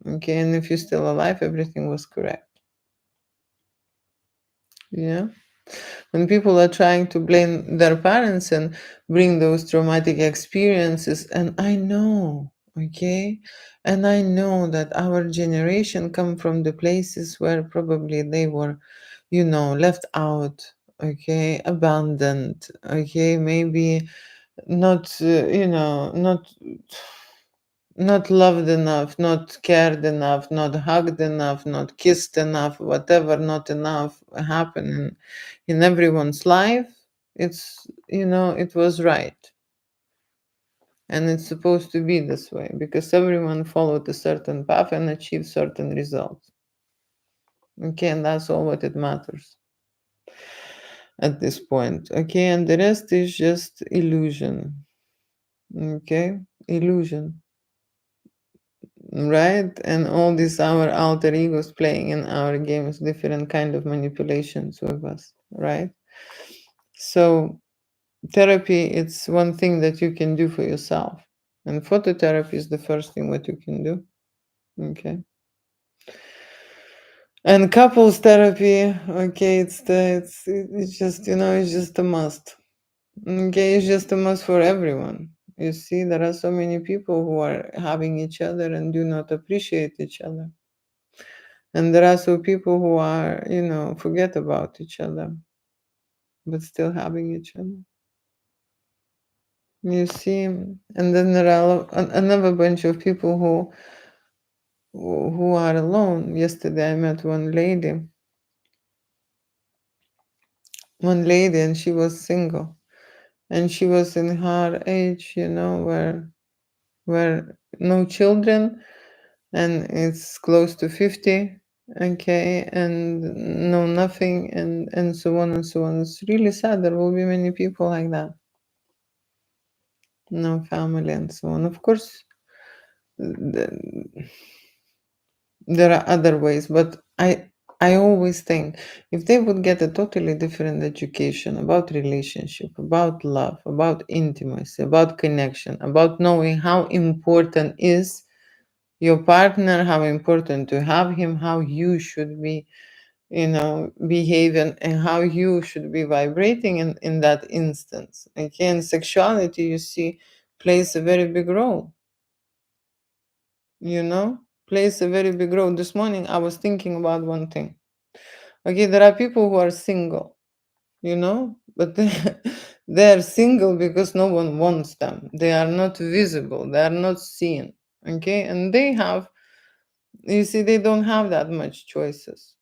A: Okay, and if you're still alive, everything was correct. Yeah. When people are trying to blame their parents and bring those traumatic experiences, and I know, okay, and I know that our generation come from the places where probably they were, left out, okay, abandoned, okay, maybe not, not loved enough, not cared enough, not hugged enough, not kissed enough, whatever not enough happened in everyone's life. It was right. And it's supposed to be this way, because everyone followed a certain path and achieved certain results. Okay, and that's all what it matters at this point. Okay, and the rest is just illusion. Okay, illusion. Right, and all these our alter egos playing in our games, different kind of manipulations with us, right? So therapy, it's one thing that you can do for yourself, and phototherapy is the first thing what you can do. Okay, and couples therapy, okay, it's just it's just a must. Okay, it's just a must for everyone. You see, there are so many people who are having each other and do not appreciate each other. And there are also people who are, forget about each other, but still having each other. You see, and then there are another bunch of people who are alone. Yesterday, I met one lady, and she was single, and she was in her age, where no children, and it's close to 50. Okay, and no nothing, and so on and so on. It's really sad. There will be many people like that. No family and so on. Of course, th- there are other ways, but I always think, if they would get a totally different education about relationship, about love, about intimacy, about connection, about knowing how important is your partner, how important to have him, how you should be, behaving, and how you should be vibrating in that instance. Again, sexuality, you see, plays a very big role, you know, plays a very big role. This morning, I was thinking about one thing. Okay, there are people who are single, but they're single because no one wants them. They are not visible, they are not seen. Okay, and you see, they don't have that much choices.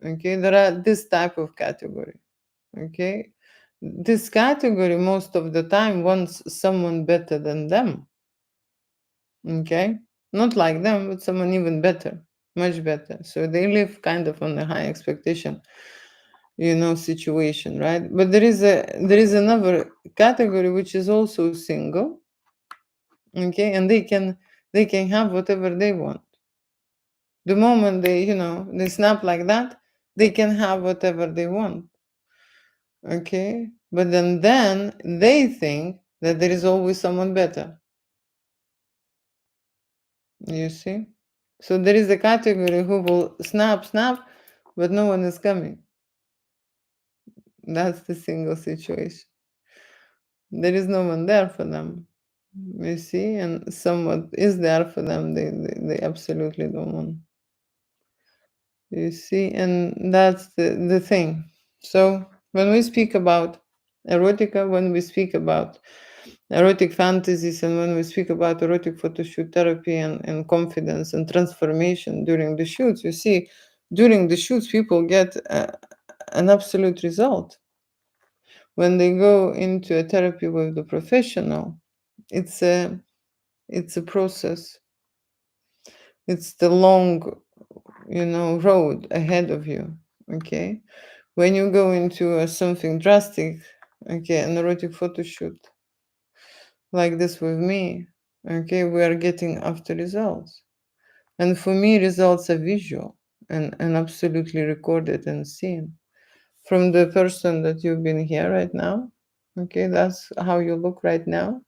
A: Okay, there are this type of category. Okay, this category most of the time wants someone better than them. Okay, not like them, but someone even better, much better. So they live kind of on a high expectation, situation, right? But there is another category which is also single. Okay, and they can have whatever they want. The moment they snap like that, they can have whatever they want. Okay, but then they think that there is always someone better. You see? So there is a category who will snap, snap, but no one is coming. That's the single situation. There is no one there for them. You see, and someone is there for them. They absolutely don't want. You see, and that's the thing. So when we speak about erotica, when we speak about erotic fantasies, and when we speak about erotic photo shoot therapy and confidence and transformation during the shoots, you see, during the shoots, people get an absolute result. When they go into a therapy with the professional, it's a it's a process. It's the long, road ahead of you. Okay, when you go into something drastic, okay, an erotic photo shoot like this with me, okay, we are getting after results. And for me, results are visual and absolutely recorded and seen. From the person that you've been here right now, okay, that's how you look right now.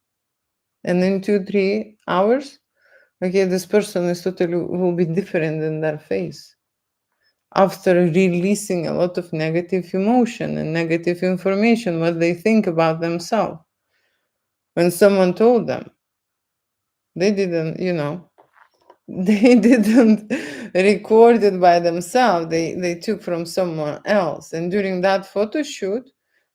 A: And in 2, 3 hours, okay, this person is totally will be different in their face after releasing a lot of negative emotion and negative information, what they think about themselves. When someone told them, they didn't, they didn't record it by themselves. They took from someone else. And during that photo shoot,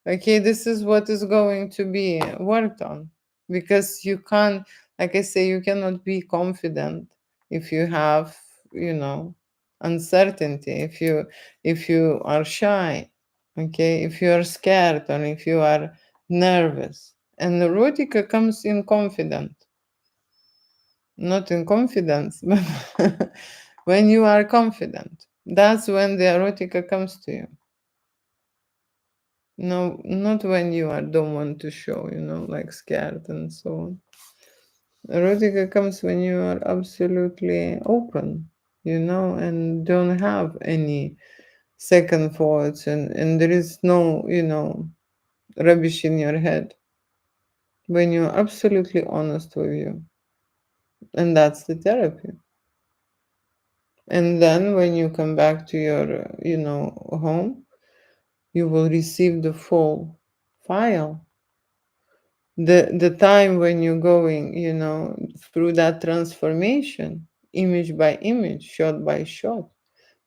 A: okay, this is what is going to be worked on. Because you can't, like I say, you cannot be confident if you have, uncertainty, if you are shy, okay, if you are scared or if you are nervous. And erotica comes in confident, not in confidence, but when you are confident, that's when the erotica comes to you. No, not when you are don't want to show, like scared and so on. Erotica comes when you are absolutely open, and don't have any second thoughts, and there is no, rubbish in your head. When you're absolutely honest with you. And that's the therapy. And then when you come back to your, home, you will receive the full file. The time when you're going, through that transformation, image by image, shot by shot,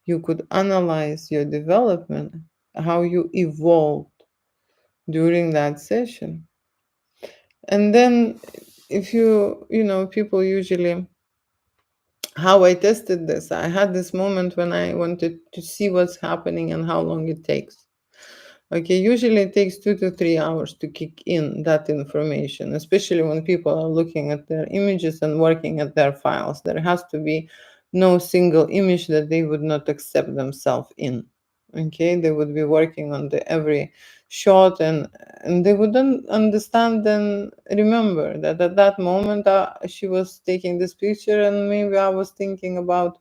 A: you could analyze your development, how you evolved during that session. And then if people usually, how I tested this, I had this moment when I wanted to see what's happening and how long it takes. Okay, usually it takes 2 to 3 hours to kick in that information, especially when people are looking at their images and working at their files. There has to be no single image that they would not accept themselves in. Okay, they would be working on the every shot, and they wouldn't understand and remember that at that moment she was taking this picture, and maybe I was thinking about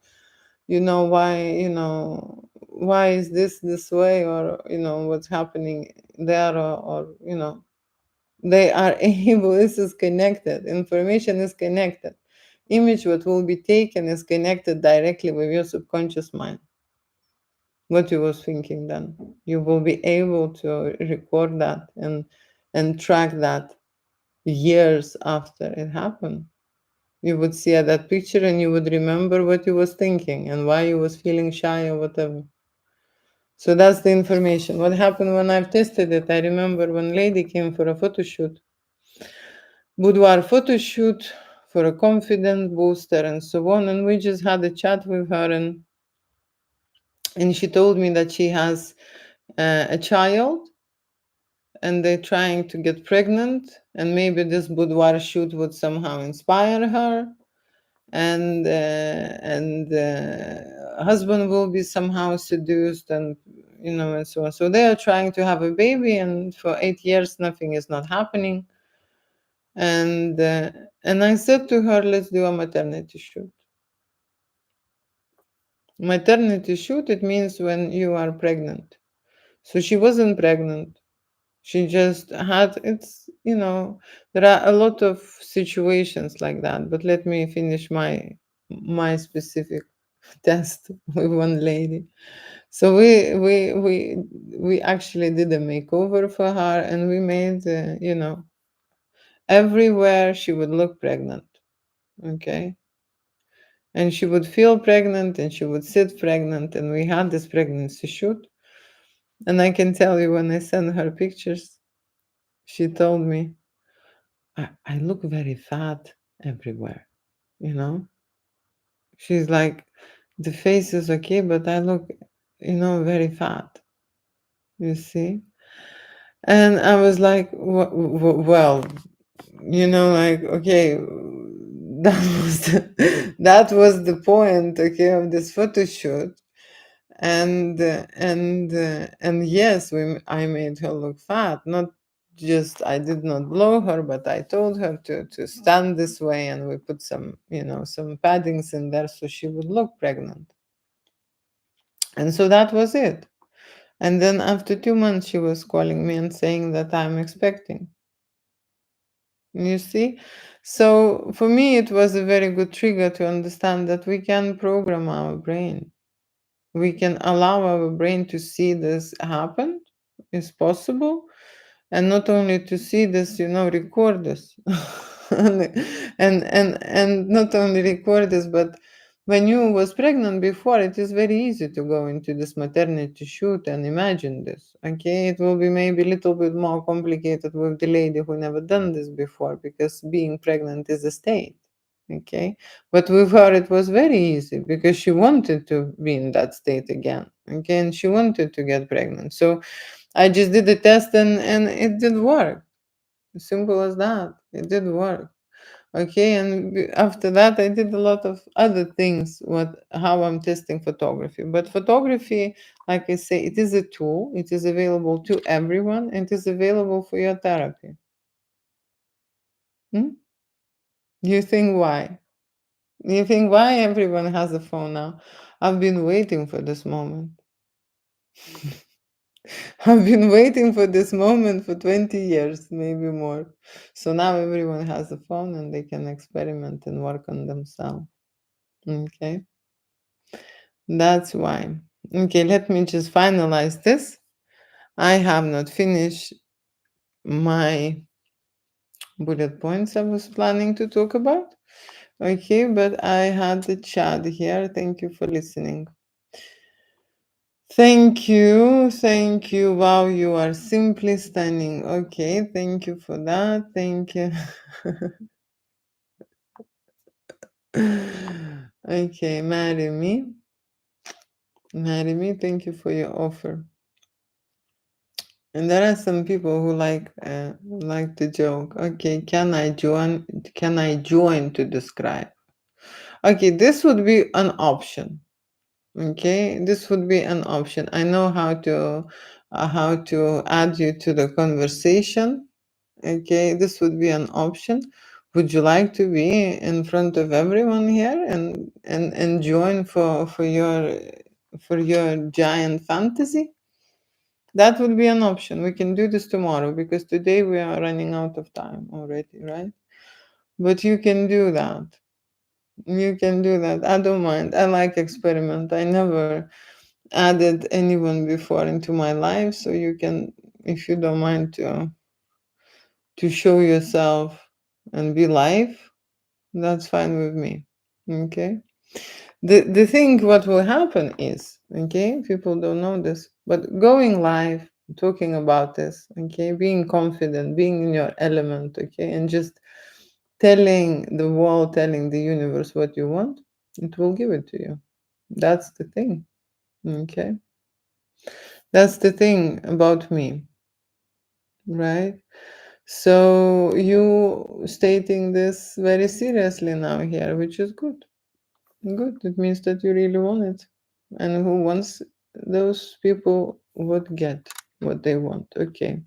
A: why is this way, or what's happening there, or they are able, this is connected, information is connected, image what will be taken is connected directly with your subconscious mind, what you was thinking. Then you will be able to record that and track that years after it happened. You would see at that picture and you would remember what you was thinking and why you was feeling shy or whatever. So that's the information. What happened when I've tested it? I remember one lady came for a photo shoot, boudoir photo shoot for a confidence booster and so on. And we just had a chat with her, and she told me that she has a child and they're trying to get pregnant, and maybe this boudoir shoot would somehow inspire her, and husband will be somehow seduced, and so on. So they are trying to have a baby, and for 8 years nothing is not happening. And I said to her, let's do a maternity shoot. Maternity shoot, it means when you are pregnant. So she wasn't pregnant. She just had, there are a lot of situations like that, but let me finish my specific test with one lady. So we actually did a makeover for her, and we made, Everywhere she would look pregnant. Okay. And she would feel pregnant and she would sit pregnant. And we had this pregnancy shoot. And I can tell you, when I sent her pictures, she told me, I look very fat everywhere, you know? She's like, the face is okay, but I look, very fat, you see? And I was like, well, like, okay, that was the point, okay, of this photo shoot. And yes, I made her look fat. Not just, I did not blow her, but I told her to stand this way, and we put some paddings in there so she would look pregnant. And so that was it. And then after 2 months, she was calling me and saying that I'm expecting. You see? So for me, it was a very good trigger to understand that we can program our brain. We can allow our brain to see this happen. It's possible. And not only to see this, record this. and not only record this, but when you was pregnant before, it is very easy to go into this maternity shoot and imagine this. Okay, it will be maybe a little bit more complicated with the lady who never done this before, because being pregnant is a state. Okay, but with her it was very easy because she wanted to be in that state again. Okay, and she wanted to get pregnant. So I just did the test, and it did work. Simple as that. It did work. Okay, and after that, I did a lot of other things. How I'm testing photography, but photography, like I say, it is a tool. It is available to everyone. It is available for your therapy. Hmm? You think why? You think why everyone has a phone now? I've been waiting for this moment. I've been waiting for this moment for 20 years, maybe more. So now everyone has a phone and they can experiment and work on themselves. Okay, that's why. Okay, let me just finalize this. I have not finished my bullet points I was planning to talk about. Okay, but I had the chat here. Thank you for listening. Thank you. Thank you. Wow, you are simply stunning. Okay, thank you for that. Thank you. Okay, marry me. Marry me. Thank you for your offer. And there are some people who like to joke. Okay, can I join? Can I join to describe? Okay, this would be an option. Okay, this would be an option. I know how to add you to the conversation. Okay, this would be an option. Would you like to be in front of everyone here and join for your giant fantasy? That would be an option. We can do this tomorrow because today we are running out of time already, right? But you can do that. You can do that. I don't mind. I like experiment. I never added anyone before into my life, so you can, if you don't mind to show yourself and be live, that's fine with me. Okay. The thing what will happen is, okay, people don't know this, but going live, talking about this, okay, being confident, being in your element, okay, and just telling the world, telling the universe what you want, it will give it to you. That's the thing. Okay. That's the thing about me, right? So you stating this very seriously now here, which is good. Good. It means that you really want it. And who wants, those people would get what they want. Okay.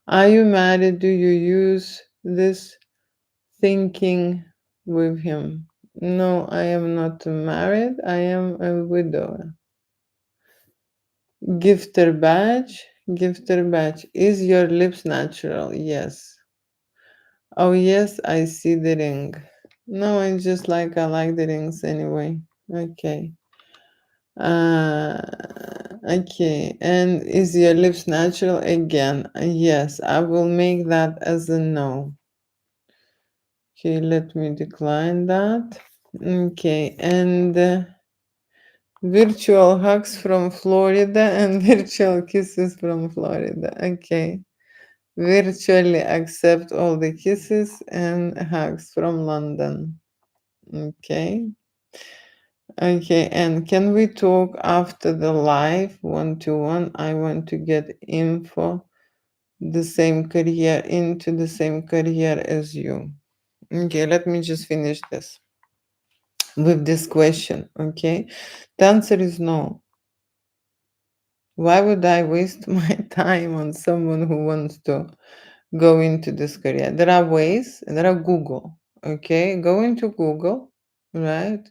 A: Are you married? Do you use this thinking with him? No, I am not married. I am a widower. Gifter badge. Gifter badge. Is your lips natural? Yes. Oh, yes, I see the ring. No, it's just like I like the rings anyway. Okay. Uh, okay. And is your lips natural again? Yes, I will make that as a no. Okay, let me decline that. Okay, and virtual hugs from Florida and virtual kisses from Florida. Okay. Virtually accept all the kisses and hugs from London. Okay. Okay, and can we talk after the live one to one? I want to get info the same career into the same career as you. Okay, let me just finish this with this question. Okay, the answer is no. Why would I waste my time on someone who wants to go into this career? There are ways, and there are Google. Okay, go into Google, right?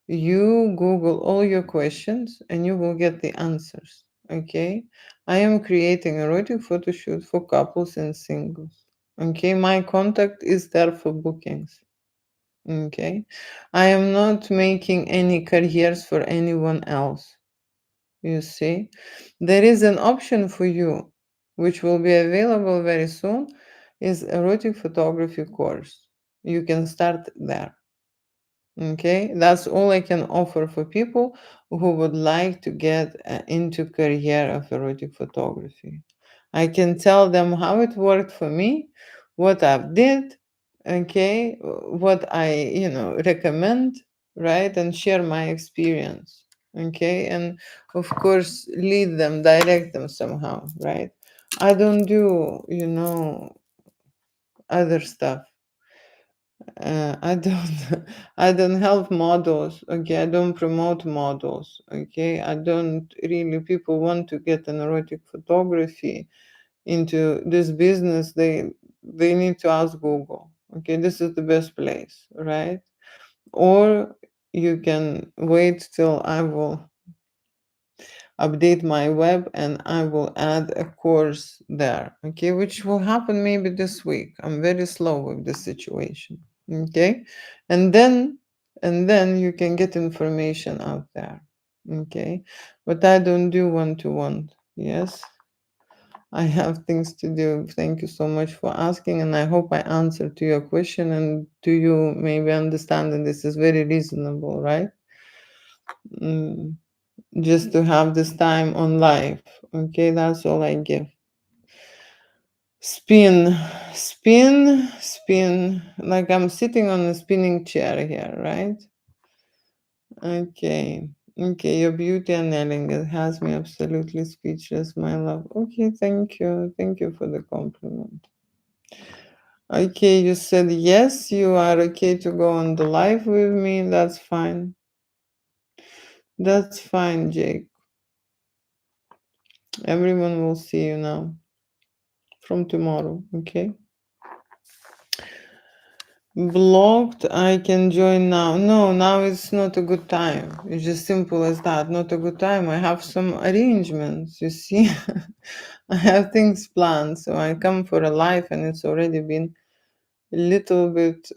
A: You Google all your questions and you will get the answers. Okay, I am creating erotic photo shoot for couples and singles. Okay, my contact is there for bookings. Okay, I am not making any careers for anyone else. You see, there is an option for you, which will be available very soon, is erotic photography course. You can start there. Okay, that's all I can offer for people who would like to get into career of erotic photography. I can tell them how it worked for me, what I've did, okay, what I recommend, right, and share my experience, okay, and of course lead them, direct them somehow, right. I don't do other stuff. I don't I don't help models. Okay, I don't promote models. Okay, I don't really. People want to get an erotic photography into this business. They need to ask Google. Okay, this is the best place, right? Or you can wait till I will update my web and I will add a course there, okay, which will happen maybe this week. I'm very slow with this situation, okay, and then you can get information out there, okay, but I don't do one to one. Yes, I have things to do. Thank you so much for asking, and I hope I answered to your question and do you maybe understand that this is very reasonable, right? Mm. Just to have this time on live. Okay, that's all I give. Spin, spin, spin. Like I'm sitting on a spinning chair here, right? Okay. Okay, your beauty and nailing it has me absolutely speechless, my love. Okay, thank you. Thank you for the compliment. Okay, you said yes, you are okay to go on the live with me. That's fine. That's fine, Jake. Everyone will see you now from tomorrow, okay? Blocked, I can join now. No, now it's not a good time. It's just simple as that. Not a good time. I have some arrangements, you see. I have things planned. So I come for a live and it's already been a little bit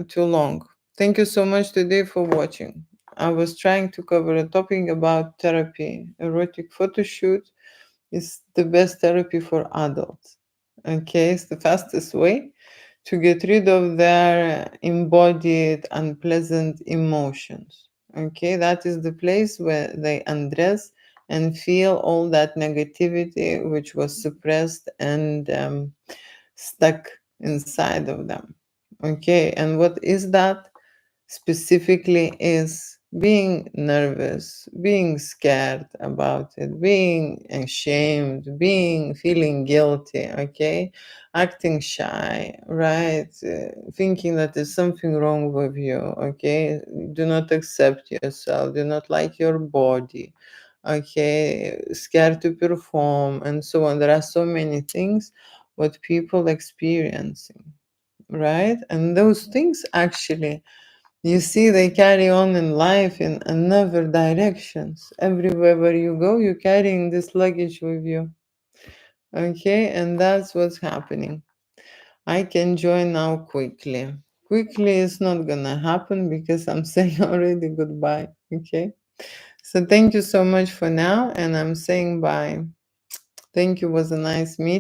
A: too long. Thank you so much today for watching. I was trying to cover a topic about therapy. Erotic photo shoot is the best therapy for adults. Okay, it's the fastest way to get rid of their embodied unpleasant emotions. Okay, that is the place where they undress and feel all that negativity which was suppressed and stuck inside of them. Okay, and what is that? Specifically is being nervous, being scared about it, being ashamed, being feeling guilty, okay, acting shy, right, thinking that there's something wrong with you, okay, do not accept yourself, do not like your body, okay, scared to perform, and so on. There are so many things what people experiencing, right, and those things actually, you see, they carry on in life in another directions. Everywhere where you go, you're carrying this luggage with you. Okay, and that's what's happening. I can join now quickly. Quickly is not gonna happen because I'm saying already goodbye. Okay. So thank you so much for now, and I'm saying bye. Thank you. Was a nice meeting.